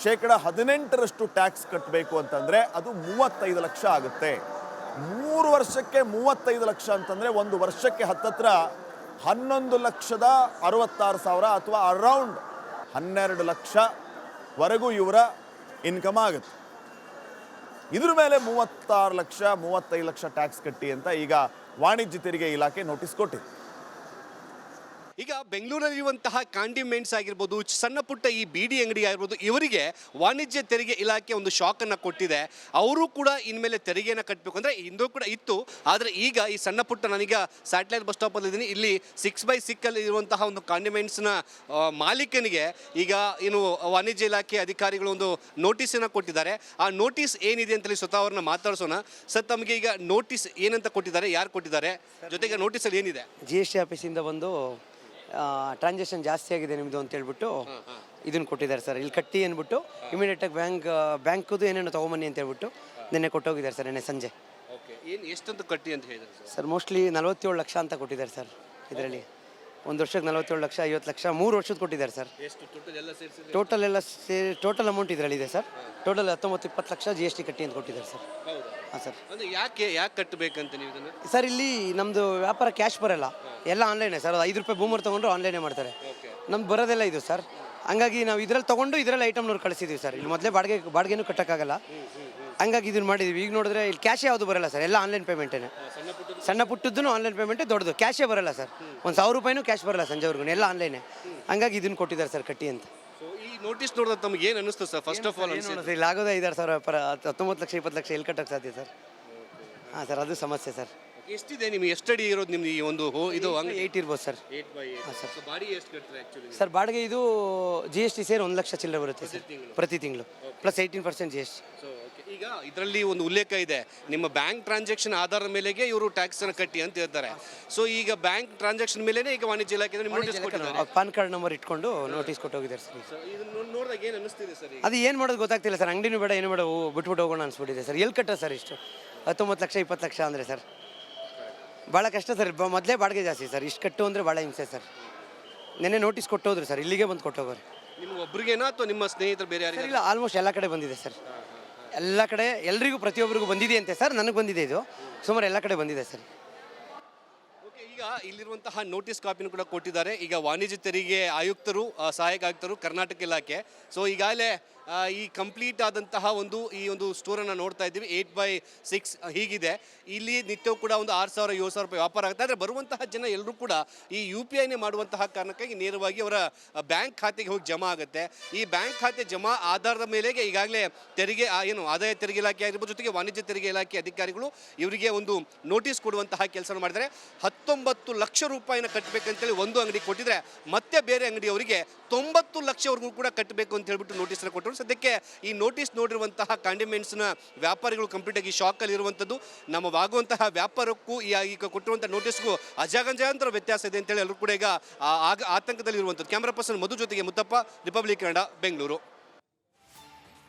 18% ಟ್ಯಾಕ್ಸ್ ಕಟ್ಟಬೇಕು ಅಂತಂದ್ರೆ ಅದು 35 ಲಕ್ಷ ಆಗುತ್ತೆ. 3 ವರ್ಷಕ್ಕೆ 35 ಲಕ್ಷ ಅಂತಂದ್ರೆ 1 ವರ್ಷಕ್ಕೆ ಹತ್ತತ್ರ 11,66,000 ಅಥವಾ ಅರೌಂಡ್ 12 ಲಕ್ಷವರೆಗೂ ಇವರ ಇನ್ಕಮ್ ಆಗುತ್ತೆ. ಇದ್ರ ಮೇಲೆ 36 ಲಕ್ಷ 35 ಲಕ್ಷ ಟ್ಯಾಕ್ಸ್ ಕಟ್ಟಿ ಅಂತ ಈಗ ವಾಣಿಜ್ಯ ತೆರಿಗೆ ಇಲಾಖೆ ನೋಟಿಸ್ ಕೊಟ್ಟಿದೆ. ಈಗ ಬೆಂಗಳೂರಲ್ಲಿರುವಂತಹ ಕಾಂಡಿಮೆಂಟ್ಸ್ ಆಗಿರ್ಬೋದು, ಸಣ್ಣ ಪುಟ್ಟ ಈ ಬೀಡಿ ಅಂಗಡಿ ಆಗಿರ್ಬೋದು, ಇವರಿಗೆ ವಾಣಿಜ್ಯ ತೆರಿಗೆ ಇಲಾಖೆ ಒಂದು ಶಾಕನ್ನು ಕೊಟ್ಟಿದೆ. ಅವರು ಕೂಡ ಇನ್ಮೇಲೆ ತೆರಿಗೆಯನ್ನು ಕಟ್ಟಬೇಕು ಅಂದರೆ ಹಿಂದೂ ಕೂಡ ಇತ್ತು, ಆದರೆ ಈಗ ಈ ಸಣ್ಣ ಪುಟ್ಟ, ನಾನೀಗ ಸ್ಯಾಟಲೈಟ್ ಬಸ್ ಸ್ಟಾಪಲ್ಲಿ ಇದ್ದೀನಿ, ಇಲ್ಲಿ 6x6 ಅಲ್ಲಿ ಇರುವಂತಹ ಒಂದು ಕಾಂಡಿಮೆಂಟ್ಸ್ನ ಮಾಲೀಕನಿಗೆ ಈಗ ಏನು ವಾಣಿಜ್ಯ ಇಲಾಖೆ ಅಧಿಕಾರಿಗಳು ಒಂದು ನೋಟಿಸನ್ನು ಕೊಟ್ಟಿದ್ದಾರೆ. ಆ ನೋಟಿಸ್ ಏನಿದೆ ಅಂತೇಳಿ ಸ್ವತಃ ಅವ್ರನ್ನ ಮಾತಾಡ್ಸೋಣ. ಸರ್, ತಮಗೆ ಈಗ ನೋಟಿಸ್ ಏನಂತ ಕೊಟ್ಟಿದ್ದಾರೆ, ಯಾರು ಕೊಟ್ಟಿದ್ದಾರೆ, ಜೊತೆಗೆ ನೋಟಿಸಲ್ಲಿ ಏನಿದೆ? GST ಆಫೀಸಿಂದ ಬಂದು ಟ್ರಾನ್ಸಾಕ್ಷನ್ ಜಾಸ್ತಿ ಆಗಿದೆ ನಿಮ್ಮದು ಅಂತ ಹೇಳ್ಬಿಟ್ಟು ಇದನ್ನು ಕೊಟ್ಟಿದ್ದಾರೆ ಸರ್. ಇಲ್ಲಿ ಕಟ್ಟಿ ಅಂದ್ಬಿಟ್ಟು ಇಮಿಡಿಯೇಟಾಗಿ ಬ್ಯಾಂಕ್ದು ಏನೇನು ತೊಗೊಂಬನ್ನಿ ಅಂತ ಹೇಳ್ಬಿಟ್ಟು ನಿನ್ನೆ ಕೊಟ್ಟೋಗಿದ್ದಾರೆ ಸರ್, ನಿನ್ನೆ ಸಂಜೆ. ಓಕೆ, ಏನು ಎಷ್ಟಂತ ಕಟ್ಟಿ ಅಂತ ಹೇಳಿದ್ದಾರೆ ಸರ್? ಮೋಸ್ಟ್ಲಿ 47 ಲಕ್ಷ ಅಂತ ಕೊಟ್ಟಿದ್ದಾರೆ ಸರ್. ಇದರಲ್ಲಿ 1 ವರ್ಷಕ್ಕೆ 47 ಲಕ್ಷ, 50 ಲಕ್ಷ, 3 ವರ್ಷದ ಕೊಟ್ಟಿದ್ದಾರೆ ಸರ್. ಎಷ್ಟು ಟೋಟಲ್ ಎಲ್ಲ ಸೇರಿಸಿ? ಟೋಟಲ್ ಅಮೌಂಟ್ ಇದರಲ್ಲಿದೆ ಸರ್. ಟೋಟಲ್ 19-20 ಲಕ್ಷ GST ಕಟ್ಟಿ ಅಂತ ಕೊಟ್ಟಿದ್ದಾರೆ ಸರ್. ಹಾಂ ಸರ್. ಅಂದರೆ ಯಾಕೆ ಕಟ್ಟಬೇಕಂತ ನೀವು ಇದನ್ನು? ಸರ್, ಇಲ್ಲಿ ನಮ್ಮದು ವ್ಯಾಪಾರ ಕ್ಯಾಶ್ ಬರೋಲ್ಲ, ಎಲ್ಲ ಆನ್ಲೈನೇ ಸರ್. 5 ರೂಪಾಯಿ ಬೂಮರ್ ತೊಗೊಂಡ್ರು ಆನ್ಲೈನೇ ಮಾಡ್ತಾರೆ. ನಮ್ದು ಬರೋದೆಲ್ಲ ಇದು ಸರ್. ಹಂಗಾಗಿ ನಾವು ಇದರಲ್ಲಿ ತೊಗೊಂಡು ಇದರಲ್ಲಿ ಐಟಮ್ನವ್ರು ಕಳಿಸಿದ್ದೀವಿ ಸರ್. ಇಲ್ಲಿ ಮೊದಲೇ ಬಾಡಿಗೆನೂ ಕಟ್ಟೋಕ್ಕಾಗಲ್ಲ, ಹಂಗಾಗಿ ಇದನ್ನು ಮಾಡಿದ್ದೀವಿ. ಈಗ ನೋಡಿದ್ರೆ ಇಲ್ಲಿ ಕ್ಯಾಶೇ ಯಾವುದು ಬರೋಲ್ಲ ಸರ್, ಎಲ್ಲ ಆನ್ಲೈನ್ ಪೇಮೆಂಟೇ. ಸಣ್ಣ ಪುಟ್ಟದ್ದು ಆನ್ಲೈನ್ ಪೇಮೆಂಟೇ, ದೊಡ್ಡದು ಕ್ಯಾಶೇ ಬರೋಲ್ಲ ಸರ್. 1,000 ರೂಪಾಯಿನೂ ಕ್ಯಾಶ್ ಬರೋಲ್ಲ ಸಂಜೆವರೆಗೂ, ಎಲ್ಲ ಆನ್ಲೈನೇ. ಹಂಗಾಗಿ ಇದನ್ನು ಕೊಟ್ಟಿದ್ದಾರೆ ಸರ್ ಕಟ್ಟಿ ಅಂತ. ಈ ನೋಟಿಸ್ ನೋಡಿದ್ರೆ ತಮಗೆ ಏನು ಅನಿಸ್ತು ಸರ್? ಫಸ್ಟ್ ಆಫ್ ಆಲ್ ಇಲ್ಲಿ ಆಗೋದೇ 5,000 ವ್ಯಾಪಾರ, 19 ಲಕ್ಷ 20 ಲಕ್ಷ ಎಲ್ಲಿ ಕಟ್ಟೋಕ್ಕೆ ಸಾಧ್ಯ ಸರ್? ಹಾಂ ಸರ್, ಅದು ಸಮಸ್ಯೆ ಸರ್. ಎಷ್ಟಿದೆ ನಿಮ್ಗೆ, ಎಷ್ಟು ಅಡಿ ಇರೋದು ನಿಮ್ದು ಈ ಒಂದು ಇದು ಅಂಗಡಿ? 8 ಇರ್ಬೋದು ಸರ್. 8x8. ಹಾಂ ಸರ್. ಬಾಡಿಗೆ ಎಷ್ಟು ಕಟ್ತಾರೆ ಆ್ಯಕ್ಚುಲಿ? ಸರ್, ಬಾಡಿಗೆ ಇದು GST ಸೇರಿ 1 ಲಕ್ಷ ಚಿಲ್ಲರೆ ಬರುತ್ತೆ ಸರ್ ಪ್ರತಿ ತಿಂಗಳು, ಪ್ಲಸ್ 18% GST. ಸೊ ಈಗ ಇದರಲ್ಲಿ ಒಂದು ಉಲ್ಲೇಖ ಇದೆ, ನಿಮ್ಮ ಬ್ಯಾಂಕ್ ಟ್ರಾನ್ಸಾಕ್ಷನ್ ಆಧಾರದ ಮೇಲೆಗೆ ಇವರು ಟ್ಯಾಕ್ಸ್ ಅನ್ನು ಕಟ್ಟಿ ಅಂತ ಹೇಳ್ತಾರೆ. ಸೊ ಈಗ ಬ್ಯಾಂಕ್ ಟ್ರಾನ್ಸಾಕ್ಷನ್ ಮೇಲೆನೇ ಈಗ ವಾಣಿಜ್ಯ ಇಲಾಖೆ ನೋಟಿಸ್ ಕೊಟ್ಟಿದ್ದಾರೆ. ಪಾನ್ ಕಾರ್ಡ್ ನಂಬರ್ ಇಟ್ಕೊಂಡು ನೋಟಿಸ್ ಕೊಟ್ಟೋಗಿದ್ದಾರೆ ಸರ್. ಸೊ ಇದನ್ನು ನೋಡಿದಾಗ ಏನು ಅನಿಸ್ತಿದೆ ಸರ್? ಅದು ಏನು ಮಾಡೋದು ಗೊತ್ತಾಗ್ತಿಲ್ಲ ಸರ್. ಅಂಗಡಿನೂ ಬೇಡ, ಏನು ಬೇಡ, ಬಿಟ್ಬಿಟ್ಟು ಹೋಗೋಣ ಅನ್ಸ್ಬಿಟ್ಟಿದೆ ಸರ್. ಎಲ್ಲಿ ಕಟ್ಟ ಸರ್ ಇಷ್ಟು 19 ಲಕ್ಷ 20 ಲಕ್ಷ ಅಂದರೆ ಸರ್ ಭಾಳ ಕಷ್ಟ ಸರ್. ಮೊದಲೇ ಬಾಡಿಗೆ ಜಾಸ್ತಿ ಸರ್, ಇಷ್ಟು ಕಟ್ಟು ಅಂದರೆ ಭಾಳ ಹಿಂಸೆ ಸರ್. ನೆನ್ನೆ ನೋಟಿಸ್ ಕೊಟ್ಟೋದ್ರು ಸರ್, ಇಲ್ಲಿಗೆ ಬಂದು ಕೊಟ್ಟೋಗೋರು. ನಿಮ್ಮ ಒಬ್ರಿಗೇನಾ ಅಥವಾ ನಿಮ್ಮ ಸ್ನೇಹಿತರು ಬೇರೆ ಯಾರು? ಇಲ್ಲ, ಆಲ್ಮೋಸ್ಟ್ ಎಲ್ಲ ಕಡೆ ಬಂದಿದೆ ಸರ್. ಎಲ್ಲ ಕಡೆ ಎಲ್ರಿಗೂ ಪ್ರತಿಯೊಬ್ಬರಿಗೂ ಬಂದಿದೆ ಅಂತೆ ಸರ್. ನನಗೆ ಬಂದಿದೆ, ಇದು ಸುಮಾರು ಎಲ್ಲ ಕಡೆ ಬಂದಿದೆ ಸರ್. ಓಕೆ, ಈಗ ಇಲ್ಲಿರುವಂತಹ ನೋಟಿಸ್ ಕಾಪಿನೂ ಕೂಡ ಕೊಟ್ಟಿದ್ದಾರೆ. ಈಗ ವಾಣಿಜ್ಯ ತೆರಿಗೆ ಆಯುಕ್ತರು, ಸಹಾಯಕ ಆಯುಕ್ತರು, ಕರ್ನಾಟಕ ಇಲಾಖೆ. ಸೊ ಈಗಾಗಲೇ ಈ ಕಂಪ್ಲೀಟ್ ಆದಂತಹ ಈ ಒಂದು ಸ್ಟೋರನ್ನು ನೋಡ್ತಾ ಇದ್ದೀವಿ. 8x6 ಹೀಗಿದೆ. ಇಲ್ಲಿ ನಿತ್ಯವೂ ಕೂಡ ಒಂದು 6,000 7,000 ರೂಪಾಯಿ ವ್ಯಾಪಾರ ಆಗುತ್ತೆ. ಆದರೆ ಬರುವಂತಹ ಜನ ಎಲ್ಲರೂ ಕೂಡ ಈ UPIನೇ ಮಾಡುವಂತಹ ಕಾರಣಕ್ಕಾಗಿ ನೇರವಾಗಿ ಅವರ ಬ್ಯಾಂಕ್ ಖಾತೆಗೆ ಹೋಗಿ ಜಮಾ ಆಗುತ್ತೆ. ಈ ಬ್ಯಾಂಕ್ ಖಾತೆ ಜಮಾ ಆಧಾರದ ಮೇಲೆಗೆ ಈಗಾಗಲೇ ತೆರಿಗೆ ಏನು ಆದಾಯ ತೆರಿಗೆ ಇಲಾಖೆ ಆಗಿರ್ಬೋದು, ಜೊತೆಗೆ ವಾಣಿಜ್ಯ ತೆರಿಗೆ ಇಲಾಖೆ ಅಧಿಕಾರಿಗಳು ಇವರಿಗೆ ಒಂದು ನೋಟಿಸ್ ಕೊಡುವಂತಹ ಕೆಲಸ ಮಾಡಿದ್ದಾರೆ. 19 ಲಕ್ಷ ರೂಪಾಯಿನ ಕಟ್ಟಬೇಕಂತೇಳಿ ಒಂದು ಅಂಗಡಿ ಕೊಟ್ಟಿದ್ರೆ, ಮತ್ತೆ ಬೇರೆ ಅಂಗಡಿಯವರಿಗೆ 90 ಲಕ್ಷವರೆಗೂ ಕೂಡ ಕಟ್ಟಬೇಕು ಅಂತ ಹೇಳ್ಬಿಟ್ಟು ನೋಟಿಸನ್ನು ಕೊಟ್ಟರು. ಸದ್ಯಕ್ಕೆ ಈ ನೋಟಿಸ್ ನೋಡಿರುವಂತಹ ಕಾಂಡಿಮೆಂಟ್ಸ್ನ ವ್ಯಾಪಾರಿಗಳು ಕಂಪ್ಲೀಟ್ ಆಗಿ ಶಾಕಲ್ಲಿ ಇರುವಂಥದ್ದು. ನಮ್ಮವಾಗುವಂತಹ ವ್ಯಾಪಾರಕ್ಕೂ ಈಗ ಕೊಟ್ಟಿರುವಂಥ ನೋಟಿಸ್ಗೂ ಅಜಗಜಾಂತರ ವ್ಯತ್ಯಾಸ ಇದೆ ಅಂತೇಳಿ ಎಲ್ಲರೂ ಕೂಡ ಈಗ ಆತಂಕದಲ್ಲಿ ಇರುವಂಥದ್ದು. ಕ್ಯಾಮರಾ ಪರ್ಸನ್ ಮಧು ಜೊತೆಗೆ Muthappa, Republic Kannada, Bengaluru.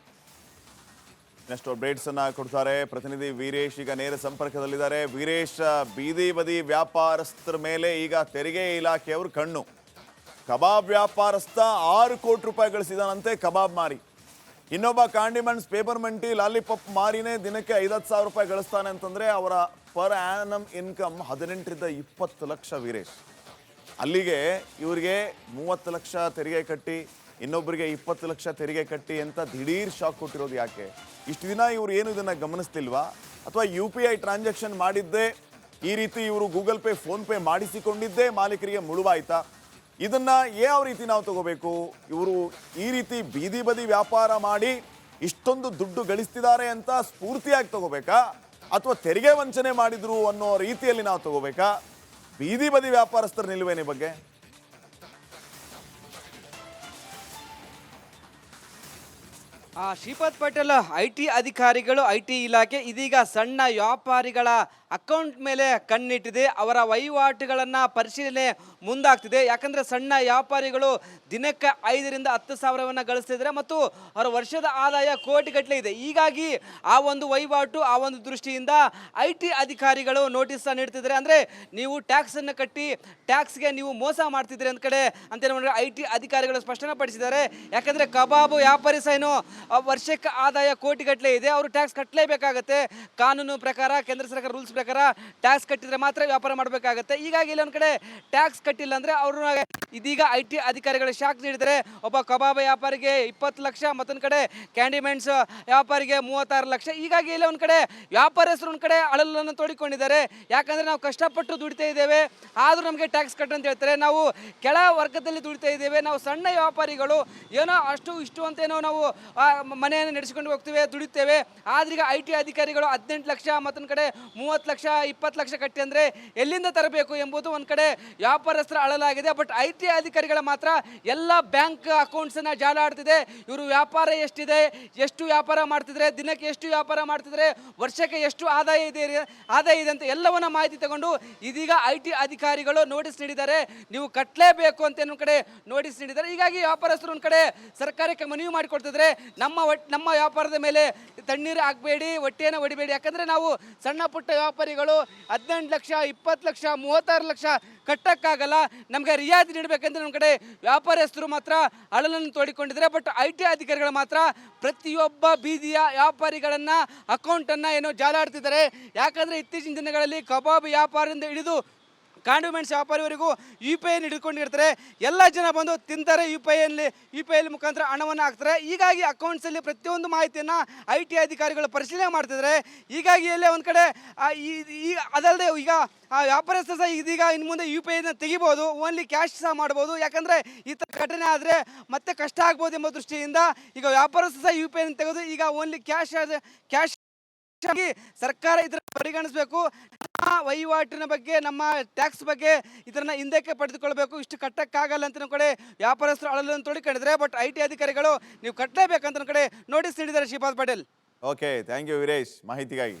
Next updates ಅನ್ನ ಕೊಡ್ತಾರೆ ಪ್ರತಿನಿಧಿ ವೀರೇಶ್. ಈಗ ನೇರ ಸಂಪರ್ಕದಲ್ಲಿದ್ದಾರೆ. ವೀರೇಶ್, ಬೀದಿ ಬದಿ ವ್ಯಾಪಾರಸ್ಥರ ಮೇಲೆ ಈಗ ತೆರಿಗೆ ಇಲಾಖೆಯವರು ಕಣ್ಣು. ಕಬಾಬ್ ವ್ಯಾಪಾರಸ್ಥ 6 ಕೋಟಿ ರೂಪಾಯಿ ಗಳಿಸಿದಾನಂತೆ ಕಬಾಬ್ ಮಾರಿ. ಇನ್ನೊಬ್ಬ ಕಾಂಡಿಮೆಂಟ್ಸ್ ಪೇಪರ್ಮೆಂಟಿ ಲಾಲಿಪಾಪ್ ಮಾರಿನೇ ದಿನಕ್ಕೆ 50,000 ರೂಪಾಯಿ ಗಳಿಸ್ತಾನೆ ಅಂತಂದ್ರೆ ಅವರ ಪರ್ ಆ್ಯನಮ್ ಇನ್ಕಮ್ 18ರಿಂದ 20 ಲಕ್ಷ ವೀರೇಶ್. ಅಲ್ಲಿಗೆ ಇವರಿಗೆ 30 ಲಕ್ಷ ತೆರಿಗೆ ಕಟ್ಟಿ ಇನ್ನೊಬ್ಬರಿಗೆ 20 ಲಕ್ಷ ತೆರಿಗೆ ಕಟ್ಟಿ ಅಂತ ದಿಢೀರ್ ಶಾಕ್ ಕೊಟ್ಟಿರೋದು ಯಾಕೆ? ಇಷ್ಟು ದಿನ ಇವ್ರು ಏನು ಇದನ್ನ ಗಮನಿಸ್ತಿಲ್ವಾ? ಅಥವಾ UPI ಟ್ರಾನ್ಸಾಕ್ಷನ್ ಮಾಡಿದ್ದೇ ಈ ರೀತಿ ಇವರು ಗೂಗಲ್ ಪೇ ಫೋನ್ ಪೇ ಮಾಡಿಸಿಕೊಂಡಿದ್ದೇ ಮಾಲೀಕರಿಗೆ ಮುಳುವಾಯ್ತಾ? ಇದನ್ನ ಯಾವ ರೀತಿ ನಾವು ತಗೋಬೇಕು? ಇವರು ಈ ರೀತಿ ಬೀದಿ ಬದಿ ವ್ಯಾಪಾರ ಮಾಡಿ ಇಷ್ಟೊಂದು ದುಡ್ಡು ಗಳಿಸ್ತಿದ್ದಾರೆ ಅಂತ ಸ್ಫೂರ್ತಿಯಾಗಿ ತಗೋಬೇಕಾ, ಅಥವಾ ತೆರಿಗೆ ವಂಚನೆ ಮಾಡಿದ್ರು ಅನ್ನೋ ರೀತಿಯಲ್ಲಿ ನಾವು ತಗೋಬೇಕಾ? ಬೀದಿ ಬದಿ ವ್ಯಾಪಾರಸ್ಥರ ನಿಲುವೇನೆ ಬಗ್ಗೆ ಶ್ರೀಪಾದ್ ಪಟೇಲ್, IT ಅಧಿಕಾರಿಗಳು, IT ಇಲಾಖೆ ಇದೀಗ ಸಣ್ಣ ವ್ಯಾಪಾರಿಗಳ ಅಕೌಂಟ್ ಮೇಲೆ ಕಣ್ಣಿಟ್ಟಿದೆ. ಅವರ ವಹಿವಾಟುಗಳನ್ನು ಪರಿಶೀಲನೆ ಮುಂದಾಗ್ತಿದೆ. ಯಾಕಂದರೆ ಸಣ್ಣ ವ್ಯಾಪಾರಿಗಳು ದಿನಕ್ಕೆ 5ರಿಂದ 10 ಸಾವಿರವನ್ನು ಗಳಿಸ್ತಿದ್ದಾರೆ ಮತ್ತು ಅವರ ವರ್ಷದ ಆದಾಯ ಕೋಟಿಗಟ್ಟಲೆ ಇದೆ. ಹೀಗಾಗಿ ಆ ಒಂದು ವಹಿವಾಟು, ಆ ಒಂದು ದೃಷ್ಟಿಯಿಂದ IT ಅಧಿಕಾರಿಗಳು ನೋಟಿಸ್ ನೀಡ್ತಿದ್ದಾರೆ. ಅಂದರೆ ನೀವು ಟ್ಯಾಕ್ಸನ್ನು ಕಟ್ಟಿ ಟ್ಯಾಕ್ಸ್ಗೆ ನೀವು ಮೋಸ ಮಾಡ್ತಿದ್ದೀರಿ ಅಂತ ಕಡೆ ಅಂತ IT ಅಧಿಕಾರಿಗಳು ಸ್ಪಷ್ಟನೆ ಪಡಿಸಿದ್ದಾರೆ. ಯಾಕಂದರೆ ಕಬಾಬು ವ್ಯಾಪಾರಿ ಸಹ ವರ್ಷಕ್ಕೆ ಆದಾಯ ಕೋಟಿಗಟ್ಟಲೆ ಇದೆ. ಅವರು ಟ್ಯಾಕ್ಸ್ ಕಟ್ಟಲೇಬೇಕಾಗತ್ತೆ. ಕಾನೂನು ಪ್ರಕಾರ, ಕೇಂದ್ರ ಸರ್ಕಾರ ರೂಲ್ಸ್ ಪ್ರಕಾರ ಟ್ಯಾಕ್ಸ್ ಕಟ್ಟಿದ್ರೆ ಮಾತ್ರ ವ್ಯಾಪಾರ ಮಾಡಬೇಕಾಗತ್ತೆ. ಹೀಗಾಗಿ ಇಲ್ಲೊಂದು ಕಡೆ ಟ್ಯಾಕ್ಸ್ ಕಟ್ಟಿಲ್ಲ ಅಂದರೆ ಅವರು ಇದೀಗ IT ಅಧಿಕಾರಿಗಳು ಶಾಕ್ ನೀಡಿದರೆ ಒಬ್ಬ ಕಬಾಬ್ ವ್ಯಾಪಾರಿಗೆ 20 ಲಕ್ಷ, ಮತ್ತೊಂದು ಕಡೆ ಕ್ಯಾಂಡಿಮೆಂಟ್ಸ್ ವ್ಯಾಪಾರಿಗೆ 36 ಲಕ್ಷ. ಹೀಗಾಗಿ ಇಲ್ಲಿ ಒಂದು ಕಡೆ ವ್ಯಾಪಾರಸ್ಥರು ಒಂದು ಕಡೆ ಅಳಲನ್ನು ತೋಡಿಕೊಂಡಿದ್ದಾರೆ. ಯಾಕಂದರೆ ನಾವು ಕಷ್ಟಪಟ್ಟು ದುಡಿತಾ ಇದ್ದೇವೆ, ಆದರೂ ನಮಗೆ ಟ್ಯಾಕ್ಸ್ ಕಟ್ಟು ಅಂತ ಹೇಳ್ತಾರೆ. ನಾವು ಕೆಳ ವರ್ಗದಲ್ಲಿ ದುಡಿತಾ ಇದ್ದೇವೆ, ನಾವು ಸಣ್ಣ ವ್ಯಾಪಾರಿಗಳು ಏನೋ ಅಷ್ಟು ಇಷ್ಟು ಅಂತೇನೋ ನಾವು ಮನೆಯನ್ನು ನಡೆಸಿಕೊಂಡು ಹೋಗ್ತೇವೆ, ದುಡಿತೇವೆ. ಆದ್ರೀಗ IT ಅಧಿಕಾರಿಗಳು 18 ಲಕ್ಷ, ಮತ್ತೊಂದು ಕಡೆ 30 ಲಕ್ಷ 20 ಲಕ್ಷ ಕಟ್ಟಿ ಅಂದರೆ ಎಲ್ಲಿಂದ ತರಬೇಕು ಎಂಬುದು ಒಂದು ಕಡೆ ವ್ಯಾಪಾರಸ್ಥರ ಅಳಲಾಗಿದೆ. ಬಟ್ IT ಅಧಿಕಾರಿಗಳ ಮಾತ್ರ ಎಲ್ಲ ಬ್ಯಾಂಕ್ ಅಕೌಂಟ್ಸನ್ನು ಜಾಲ ಆಡ್ತಿದೆ. ಇವರು ವ್ಯಾಪಾರ ಎಷ್ಟಿದೆ, ಎಷ್ಟು ವ್ಯಾಪಾರ ಮಾಡ್ತಿದ್ರೆ, ದಿನಕ್ಕೆ ಎಷ್ಟು ವ್ಯಾಪಾರ ಮಾಡ್ತಿದ್ರೆ, ವರ್ಷಕ್ಕೆ ಎಷ್ಟು ಆದಾಯ ಇದೆ ಅಂತ ಎಲ್ಲವನ್ನ ಮಾಹಿತಿ ತಗೊಂಡು ಇದೀಗ IT ಅಧಿಕಾರಿಗಳು ನೋಟಿಸ್ ನೀಡಿದ್ದಾರೆ. ನೀವು ಕಟ್ಟಲೇಬೇಕು ಅಂತ ಒಂದು ಕಡೆ ನೋಟಿಸ್ ನೀಡಿದ್ದಾರೆ. ಹೀಗಾಗಿ ವ್ಯಾಪಾರಸ್ಥರು ಒಂದು ಕಡೆ ಸರ್ಕಾರಕ್ಕೆ ಮನವಿ ಮಾಡಿಕೊಡ್ತಿದ್ರೆ ನಮ್ಮ ವ್ಯಾಪಾರದ ಮೇಲೆ ತಣ್ಣೀರು ಹಾಕಬೇಡಿ, ಹೊಟ್ಟೆಯನ್ನು ಹೊಡಿಬೇಡಿ. ಯಾಕಂದರೆ ನಾವು ಸಣ್ಣ ಪುಟ್ಟ ವ್ಯಾಪಾರಿಗಳು 18 ಲಕ್ಷ 20 ಲಕ್ಷ 36 ಲಕ್ಷ ಕಟ್ಟಕ್ಕಾಗಲ್ಲ, ನಮಗೆ ರಿಯಾಯಿತಿ ನೀಡಬೇಕಂದ್ರೆ ನಮ್ಮ ಕಡೆ ವ್ಯಾಪಾರಸ್ಥರು ಮಾತ್ರ ಅಳಲನ್ನು ತೋಡಿಕೊಂಡಿದ್ದಾರೆ. ಬಟ್ IT ಅಧಿಕಾರಿಗಳು ಮಾತ್ರ ಪ್ರತಿಯೊಬ್ಬ ಬೀದಿಯ ವ್ಯಾಪಾರಿಗಳನ್ನು ಅಕೌಂಟನ್ನು ಏನೋ ಜಾಲಾಡ್ತಿದ್ದಾರೆ. ಯಾಕಂದರೆ ಇತ್ತೀಚಿನ ದಿನಗಳಲ್ಲಿ ಕಬಾಬ್ ವ್ಯಾಪಾರದಿಂದ ಹಿಡಿದು ಕಾಂಡಿಮೆಂಟ್ಸ್ ವ್ಯಾಪಾರಿವರೆಗೂ UPI ಹಿಡ್ಕೊಂಡಿರ್ತಾರೆ. ಎಲ್ಲ ಜನ ಬಂದು ತಿಂತಾರೆ, UPI ಮುಖಾಂತರ ಹಣವನ್ನು ಹಾಕ್ತಾರೆ. ಹೀಗಾಗಿ ಅಕೌಂಟ್ಸಲ್ಲಿ ಪ್ರತಿಯೊಂದು ಮಾಹಿತಿಯನ್ನು IT ಅಧಿಕಾರಿಗಳು ಪರಿಶೀಲನೆ ಮಾಡ್ತಿದ್ದಾರೆ. ಹೀಗಾಗಿ ಎಲ್ಲೇ ಒಂದು ಕಡೆ ಈಗ ಅದಲ್ಲದೆ ಈಗ ವ್ಯಾಪಾರಸ್ಥರು ಸಹ ಇದೀಗ ಇನ್ನು ಮುಂದೆ UPIನ ತೆಗಿಬೋದು, ಓನ್ಲಿ ಕ್ಯಾಶ್ ಸಹ ಮಾಡ್ಬೋದು. ಯಾಕಂದರೆ ಈ ಥರ ಘಟನೆ ಆದರೆ ಮತ್ತೆ ಕಷ್ಟ ಆಗ್ಬೋದು ಎಂಬ ದೃಷ್ಟಿಯಿಂದ ಈಗ ವ್ಯಾಪಾರಸ್ಥರು ಸಹ UPIನ ತೆಗೆದು ಈಗ ಓನ್ಲಿ ಕ್ಯಾಶ್ ಸರ್ಕಾರ ಇದರ ಪರಿಗಣಿಸಬೇಕು. ವಹಿವಾಟಿನ ಬಗ್ಗೆ, ನಮ್ಮ ಟ್ಯಾಕ್ಸ್ ಬಗ್ಗೆ ಇದನ್ನ ಹಿಂದಕ್ಕೆ ಪಡೆದುಕೊಳ್ಬೇಕು. ಇಷ್ಟು ಕಟ್ಟಕ್ಕಾಗಲ್ಲ ಅಂತ ಕಡೆ ವ್ಯಾಪಾರಸ್ಥರು ಅಳಲನ್ನು ತೋಡಿಕೊಂಡಿದ್ದಾರೆ. ಬಟ್ IT ಅಧಿಕಾರಿಗಳು ನೀವು ಕಟ್ಟಲೇಬೇಕಂತ ಕಡೆ ನೋಟಿಸ್ ನೀಡಿದ್ದಾರೆ. Shripad Patel. Okay, thank you Veeresh ಮಾಹಿತಿಗಾಗಿ.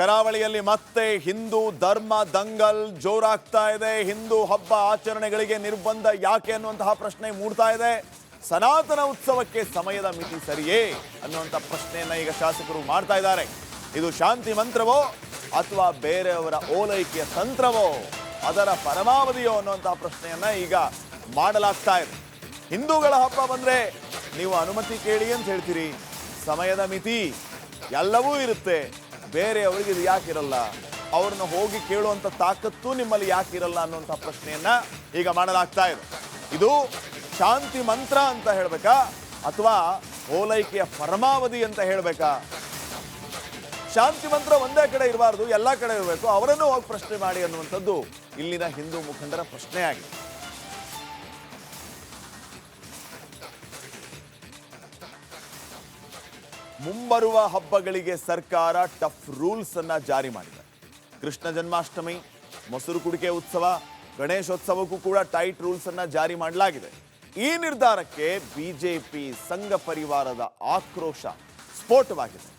ಕರಾವಳಿಯಲ್ಲಿ ಮತ್ತೆ ಹಿಂದೂ ಧರ್ಮ ದಂಗಲ್ ಜೋರಾಗ್ತಾ ಇದೆ. ಹಿಂದೂ ಹಬ್ಬ ಆಚರಣೆಗಳಿಗೆ ನಿರ್ಬಂಧ ಯಾಕೆ ಅನ್ನುವಂತಹ ಪ್ರಶ್ನೆ ಮೂಡ್ತಾ ಇದೆ. ಸನಾತನ ಉತ್ಸವಕ್ಕೆ ಸಮಯದ ಮಿತಿ ಸರಿಯೇ ಅನ್ನುವಂಥ ಪ್ರಶ್ನೆಯನ್ನ ಈಗ ಶಾಸಕರು ಮಾಡ್ತಾ ಇದ್ದಾರೆ. ಇದು ಶಾಂತಿ ಮಂತ್ರವೋ ಅಥವಾ ಬೇರೆಯವರ ಓಲೈಕೆಯ ತಂತ್ರವೋ, ಅದರ ಪರಮಾವಧಿಯೋ ಅನ್ನುವಂತಹ ಪ್ರಶ್ನೆಯನ್ನ ಈಗ ಮಾಡಲಾಗ್ತಾ ಇದೆ. ಹಿಂದೂಗಳ ಹಬ್ಬ ಬಂದ್ರೆ ನೀವು ಅನುಮತಿ ಕೇಳಿ ಅಂತ ಹೇಳ್ತೀರಿ, ಸಮಯದ ಮಿತಿ ಎಲ್ಲವೂ ಇರುತ್ತೆ, ಬೇರೆಯವರಿಗೆ ಇದು ಯಾಕಿರಲ್ಲ, ಅವ್ರನ್ನ ಹೋಗಿ ಕೇಳುವಂಥ ತಾಕತ್ತು ನಿಮ್ಮಲ್ಲಿ ಯಾಕಿರಲ್ಲ ಅನ್ನುವಂಥ ಪ್ರಶ್ನೆಯನ್ನ ಈಗ ಮಾಡಲಾಗ್ತಾ ಇದೆ. ಇದು ಶಾಂತಿ ಮಂತ್ರ ಅಂತ ಹೇಳ್ಬೇಕಾ ಅಥವಾ ಓಲೈಕೆಯ ಪರಮಾವಧಿ ಅಂತ ಹೇಳ್ಬೇಕಾ? ಶಾಂತಿ ಮಂತ್ರ ಒಂದೇ ಕಡೆ ಇರಬಾರ್ದು, ಎಲ್ಲ ಕಡೆ ಇರಬೇಕು. ಅವರನ್ನು ಹೋಗಿ ಪ್ರಶ್ನೆ ಮಾಡಿ ಅನ್ನುವಂಥದ್ದು ಇಲ್ಲಿನ ಹಿಂದೂ ಮುಖಂಡರ ಪ್ರಶ್ನೆಯಾಗಿದೆ. ಮುಂಬರುವ ಹಬ್ಬಗಳಿಗೆ ಸರ್ಕಾರ ಟಫ್ ರೂಲ್ಸ್ ಅನ್ನ ಜಾರಿ ಮಾಡಿದೆ. ಕೃಷ್ಣ ಜನ್ಮಾಷ್ಟಮಿ, ಮೊಸರು ಕುಡಿಕೆ ಉತ್ಸವ, ಗಣೇಶೋತ್ಸವಕ್ಕೂ ಕೂಡ ಟೈಟ್ ರೂಲ್ಸ್ ಅನ್ನ ಜಾರಿ ಮಾಡಲಾಗಿದೆ. ಈ ನಿರ್ಧಾರಕ್ಕೆ ಬಿಜೆಪಿ ಸಂಘ ಪರಿವಾರದ ಆಕ್ರೋಶ ಸ್ಫೋಟವಾಗಿದೆ.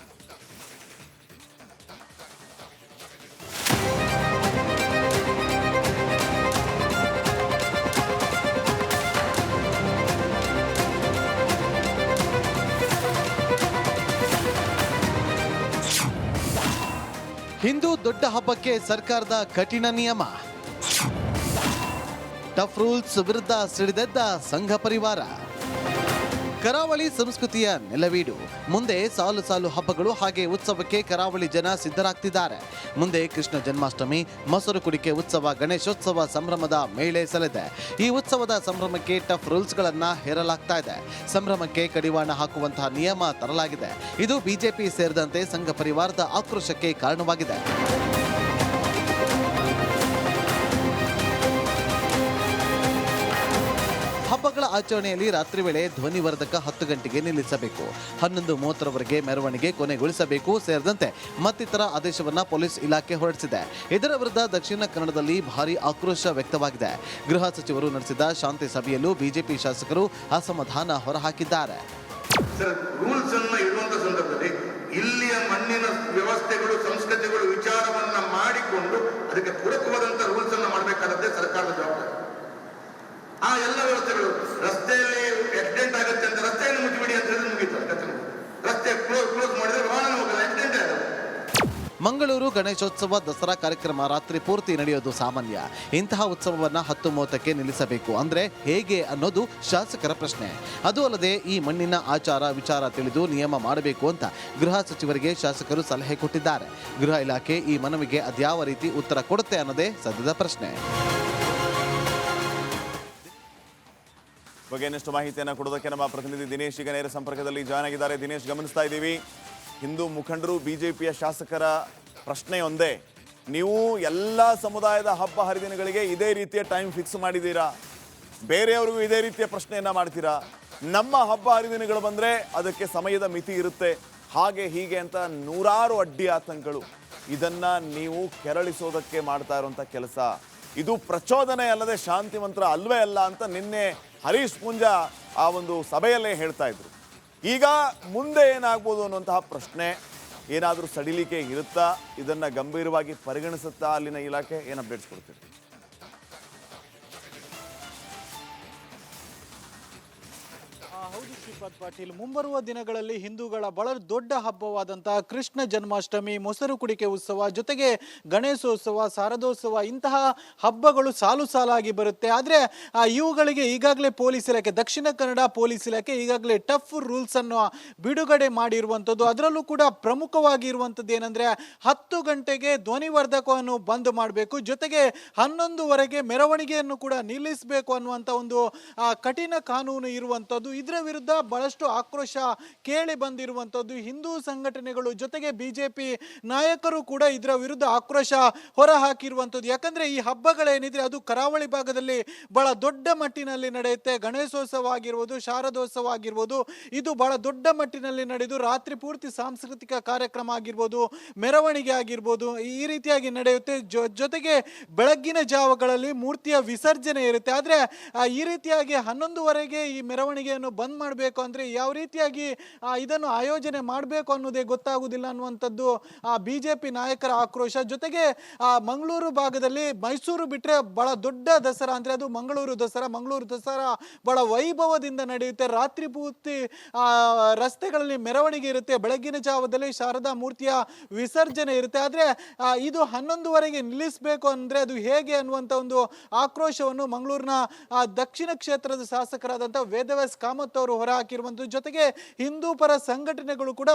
ಹಿಂದೂ ದೊಡ್ಡ ಹಬ್ಬಕ್ಕೆ ಸರ್ಕಾರದ ಕಠಿಣ ನಿಯಮ. ಟಫ್ ರೂಲ್ಸ್ ವಿರುದ್ಧ ಸಿಡಿದೆದ್ದ ಸಂಘ ಪರಿವಾರ. ಕರಾವಳಿ ಸಂಸ್ಕೃತಿಯ ನೆಲವೀಡು. ಮುಂದೆ ಸಾಲು ಸಾಲು ಹಬ್ಬಗಳು ಹಾಗೆ ಉತ್ಸವಕ್ಕೆ ಕರಾವಳಿ ಜನ ಸಿದ್ಧರಾಗ್ತಿದ್ದಾರೆ. ಮುಂದೆ ಕೃಷ್ಣ ಜನ್ಮಾಷ್ಟಮಿ, ಮೊಸರು ಕುಡಿಕೆ ಉತ್ಸವ, ಗಣೇಶೋತ್ಸವ ಸಂಭ್ರಮದ ಮೇಳೆ ಸೆಳೆದೆ. ಈ ಉತ್ಸವದ ಸಂಭ್ರಮಕ್ಕೆ ಟಫ್ ರೂಲ್ಸ್ಗಳನ್ನ ಹೇರಲಾಗ್ತಾ ಇದೆ. ಸಂಭ್ರಮಕ್ಕೆ ಕಡಿವಾಣ ಹಾಕುವಂತಹ ನಿಯಮ ತರಲಾಗಿದೆ. ಇದು ಬಿಜೆಪಿ ಸೇರಿದಂತೆ ಸಂಘ ಪರಿವಾರದ ಆಕ್ರೋಶಕ್ಕೆ ಕಾರಣವಾಗಿದೆ. ಹಬ್ಬಗಳ ಆಚರಣೆಯಲ್ಲಿ ರಾತ್ರಿ ವೇಳೆ ಧ್ವನಿವರ್ಧಕ 10 ಗಂಟೆಗೆ ನಿಲ್ಲಿಸಬೇಕು, 11:30ರವರೆಗೆ ಮೆರವಣಿಗೆ ಕೊನೆಗೊಳಿಸಬೇಕು ಸೇರಿದಂತೆ ಮತ್ತಿತರ ಆದೇಶವನ್ನ ಪೊಲೀಸ್ ಇಲಾಖೆ ಹೊರಡಿಸಿದೆ. ಇದರ ವಿರುದ್ಧ ದಕ್ಷಿಣ ಕನ್ನಡದಲ್ಲಿ ಭಾರಿ ಆಕ್ರೋಶ ವ್ಯಕ್ತವಾಗಿದೆ. ಗೃಹ ಸಚಿವರು ನಡೆಸಿದ ಶಾಂತಿ ಸಭೆಯಲ್ಲೂ ಬಿಜೆಪಿ ಶಾಸಕರು ಅಸಮಾಧಾನ ಹೊರಹಾಕಿದ್ದಾರೆ. ರೂಲ್ಸ್ ಅನ್ನು ಇರುವಂತ ಸಂದರ್ಭದಲ್ಲಿ ಇಲ್ಲಿಯ ಮಣ್ಣಿನ ವ್ಯವಸ್ಥೆಗಳು, ಸಂಸ್ಕೃತಿಗಳು ವಿಚಾರವನ್ನ ಮಾಡಿಕೊಂಡು ಅದಕ್ಕೆ ಪೂರಕವಾದಂತ ರೂಲ್ಸ್ ಅನ್ನು ಮಾಡಬೇಕಾದದ್ದೇ ಸರ್ಕಾರದ ಜವಾಬ್ದಾರಿ. ಆ ಎಲ್ಲ ವ್ಯವಸ್ಥೆಗಳು, ರಸ್ತೆಯಲ್ಲಿ ಆಕ್ಸಿಡೆಂಟ್ ಆಗುತ್ತೆ ಅಂತ ರಸ್ತೆಯನ್ನು ಮುಚ್ಚಿಬಿಡಿ ಅಂತ ಹೇಳಿದ್ರೆ ಮುಗಿತು. ರಸ್ತೆ ಕ್ಲೋಸ್ ಮಾಡಿದ್ರೆ ವಾಹನ ಹೋಗಲ್ಲ, ಆಕ್ಸಿಡೆಂಟ್ ಆಗುತ್ತೆ. ಮಂಗಳೂರು ಗಣೇಶೋತ್ಸವ ದಸರಾ ಕಾರ್ಯಕ್ರಮ ರಾತ್ರಿ ಪೂರ್ತಿ ನಡೆಯೋದು ಸಾಮಾನ್ಯ. ಇಂತಹ ಉತ್ಸವವನ್ನು 10:30ಕ್ಕೆ ನಿಲ್ಲಿಸಬೇಕು ಅಂದ್ರೆ ಹೇಗೆ ಅನ್ನೋದು ಶಾಸಕರ ಪ್ರಶ್ನೆ. ಅದು ಅಲ್ಲದೆ ಈ ಮಣ್ಣಿನ ಆಚಾರ ವಿಚಾರ ತಿಳಿದು ನಿಯಮ ಮಾಡಬೇಕು ಅಂತ ಗೃಹ ಸಚಿವರಿಗೆ ಶಾಸಕರು ಸಲಹೆ ಕೊಟ್ಟಿದ್ದಾರೆ. ಗೃಹ ಇಲಾಖೆ ಈ ಮನವಿಗೆ ಅದ್ಯಾವ ರೀತಿ ಉತ್ತರ ಕೊಡುತ್ತೆ ಅನ್ನೋದೇ ಸದ್ಯದ ಪ್ರಶ್ನೆ. ಬಗ್ಗೆ ಇನ್ನಷ್ಟು ಮಾಹಿತಿಯನ್ನು ಕೊಡೋದಕ್ಕೆ ನಮ್ಮ ಪ್ರತಿನಿಧಿ ದಿನೇಶ್ ಈಗ ನೇರ ಸಂಪರ್ಕದಲ್ಲಿ ಜಾಯ್ನ್ ಆಗಿದ್ದಾರೆ. ದಿನೇಶ್, ಗಮನಿಸ್ತಾ ಇದ್ದೀವಿ, ಹಿಂದೂ ಮುಖಂಡರು, ಬಿಜೆಪಿಯ ಶಾಸಕರ ಪ್ರಶ್ನೆ ಒಂದೇ, ನೀವು ಎಲ್ಲ ಸಮುದಾಯದ ಹಬ್ಬ ಹರಿದಿನಗಳಿಗೆ ಇದೇ ರೀತಿಯ ಟೈಮ್ ಫಿಕ್ಸ್ ಮಾಡಿದ್ದೀರಾ, ಬೇರೆಯವ್ರಿಗೂ ಇದೇ ರೀತಿಯ ಪ್ರಶ್ನೆಯನ್ನು ಮಾಡ್ತೀರಾ, ನಮ್ಮ ಹಬ್ಬ ಹರಿದಿನಗಳು ಬಂದರೆ ಅದಕ್ಕೆ ಸಮಯದ ಮಿತಿ ಇರುತ್ತೆ, ಹಾಗೆ ಹೀಗೆ ಅಂತ ನೂರಾರು ಅಡ್ಡಿ ಆತಂಕಗಳು. ಇದನ್ನು ನೀವು ಕೆರಳಿಸೋದಕ್ಕೆ ಮಾಡ್ತಾ ಇರುವಂಥ ಕೆಲಸ, ಇದು ಪ್ರಚೋದನೆ ಅಲ್ಲದೆ ಶಾಂತಿ ಮಂತ್ರ ಅಲ್ವೇ ಅಲ್ಲ ಅಂತ ನಿನ್ನೆ ಹರೀಶ್ ಪೂಂಜಾ ಆ ಒಂದು ಸಭೆಯಲ್ಲೇ ಹೇಳ್ತಾ ಇದ್ರು. ಈಗ ಮುಂದೆ ಏನಾಗ್ಬೋದು ಅನ್ನುವಂತಹ ಪ್ರಶ್ನೆ, ಏನಾದರೂ ಸಡಿಲಿಕೆ ಇರುತ್ತಾ, ಇದನ್ನು ಗಂಭೀರವಾಗಿ ಪರಿಗಣಿಸುತ್ತಾ ಅಲ್ಲಿನ ಇಲಾಖೆ? ಏನು ಅಪ್ಡೇಟ್ಸ್ ಕೊಡ್ತೀರಿ? ಹೌದು ಶ್ರೀಪಾದ್ ಪಾಟೀಲ್, ಮುಂಬರುವ ದಿನಗಳಲ್ಲಿ ಹಿಂದೂಗಳ ಬಹಳ ದೊಡ್ಡ ಹಬ್ಬವಾದಂತಹ ಕೃಷ್ಣ ಜನ್ಮಾಷ್ಟಮಿ, ಮೊಸರು ಕುಡಿಕೆ ಉತ್ಸವ, ಜೊತೆಗೆ ಗಣೇಶೋತ್ಸವ, ಶಾರದೋತ್ಸವ, ಇಂತಹ ಹಬ್ಬಗಳು ಸಾಲು ಸಾಲಾಗಿ ಬರುತ್ತೆ. ಆದರೆ ಇವುಗಳಿಗೆ ಈಗಾಗಲೇ ಪೊಲೀಸ್ ಇಲಾಖೆ, ದಕ್ಷಿಣ ಕನ್ನಡ ಪೊಲೀಸ್ ಇಲಾಖೆ ಈಗಾಗಲೇ ಟಫ್ ರೂಲ್ಸ್ ಅನ್ನು ಬಿಡುಗಡೆ ಮಾಡಿರುವಂಥದ್ದು. ಅದರಲ್ಲೂ ಕೂಡ ಪ್ರಮುಖವಾಗಿ ಇರುವಂಥದ್ದು ಏನಂದ್ರೆ 10 ಗಂಟೆಗೆ ಧ್ವನಿವರ್ಧಕವನ್ನು ಬಂದ್ ಮಾಡಬೇಕು, ಜೊತೆಗೆ 11ವರೆಗೆ ಮೆರವಣಿಗೆಯನ್ನು ಕೂಡ ನಿಲ್ಲಿಸಬೇಕು ಅನ್ನುವಂಥ ಒಂದು ಕಠಿಣ ಕಾನೂನು ಇರುವಂಥದ್ದು. ಇದರ ವಿರುದ್ಧ ಬಹಳಷ್ಟು ಆಕ್ರೋಶ ಕೇಳಿ ಬಂದಿರುವಂಥದ್ದು. ಹಿಂದೂ ಸಂಘಟನೆಗಳು ಜೊತೆಗೆ ಬಿಜೆಪಿ ನಾಯಕರು ಕೂಡ ಇದರ ವಿರುದ್ಧ ಆಕ್ರೋಶ ಹೊರ ಹಾಕಿರುವಂಥದ್ದು. ಯಾಕಂದ್ರೆ ಈ ಹಬ್ಬಗಳೇನಿದ್ರೆ ಅದು ಕರಾವಳಿ ಭಾಗದಲ್ಲಿ ಬಹಳ ದೊಡ್ಡ ಮಟ್ಟಿನಲ್ಲಿ ನಡೆಯುತ್ತೆ. ಗಣೇಶೋತ್ಸವ ಆಗಿರ್ಬೋದು, ಶಾರದೋತ್ಸವ ಆಗಿರ್ಬೋದು, ಇದು ಬಹಳ ದೊಡ್ಡ ಮಟ್ಟಿನಲ್ಲಿ ನಡೆದು ರಾತ್ರಿ ಪೂರ್ತಿ ಸಾಂಸ್ಕೃತಿಕ ಕಾರ್ಯಕ್ರಮ ಆಗಿರ್ಬೋದು, ಮೆರವಣಿಗೆ ಆಗಿರ್ಬೋದು, ಈ ರೀತಿಯಾಗಿ ನಡೆಯುತ್ತೆ. ಜೊತೆಗೆ ಬೆಳಗ್ಗಿನ ಜಾವಗಳಲ್ಲಿ ಮೂರ್ತಿಯ ವಿಸರ್ಜನೆ ಇರುತ್ತೆ. ಆದರೆ ಈ ರೀತಿಯಾಗಿ 11ವರೆಗೆ ಈ ಮೆರವಣಿಗೆಯನ್ನು ಬಂದ್ ಮಾಡಬೇಕು ಅಂದ್ರೆ ಯಾವ ರೀತಿಯಾಗಿ ಇದನ್ನು ಆಯೋಜನೆ ಮಾಡಬೇಕು ಅನ್ನೋದೇ ಗೊತ್ತಾಗುವುದಿಲ್ಲ ಅನ್ನುವಂಥದ್ದು ಬಿಜೆಪಿ ನಾಯಕರ ಆಕ್ರೋಶ. ಜೊತೆಗೆ ಮಂಗಳೂರು ಭಾಗದಲ್ಲಿ ಮೈಸೂರು ಬಿಟ್ಟರೆ ಬಹಳ ದೊಡ್ಡ ದಸರಾ ಅಂದ್ರೆ ಅದು ಮಂಗಳೂರು ದಸರಾ ಬಹಳ ವೈಭವದಿಂದ ನಡೆಯುತ್ತೆ. ರಾತ್ರಿ ಪೂರ್ತಿ ರಸ್ತೆಗಳಲ್ಲಿ ಮೆರವಣಿಗೆ ಇರುತ್ತೆ, ಬೆಳಗಿನ ಜಾವದಲ್ಲಿ ಶಾರದಾ ಮೂರ್ತಿಯ ವಿಸರ್ಜನೆ ಇರುತ್ತೆ. ಆದರೆ ಇದು 11ವರೆಗೆ ನಿಲ್ಲಿಸಬೇಕು ಅಂದ್ರೆ ಅದು ಹೇಗೆ ಅನ್ನುವಂಥ ಒಂದು ಆಕ್ರೋಶವನ್ನು ಮಂಗಳೂರಿನ ದಕ್ಷಿಣ ಕ್ಷೇತ್ರದ ಶಾಸಕರಾದಂಥ ವೇದವ್ಯಾಸ್ ಕಾಮತ್ ಅವರು ಹೊರ ಹಾಕಿರುವಂಥದ್ದು. ಜೊತೆಗೆ ಹಿಂದೂ ಪರ ಸಂಘಟನೆಗಳು ಕೂಡ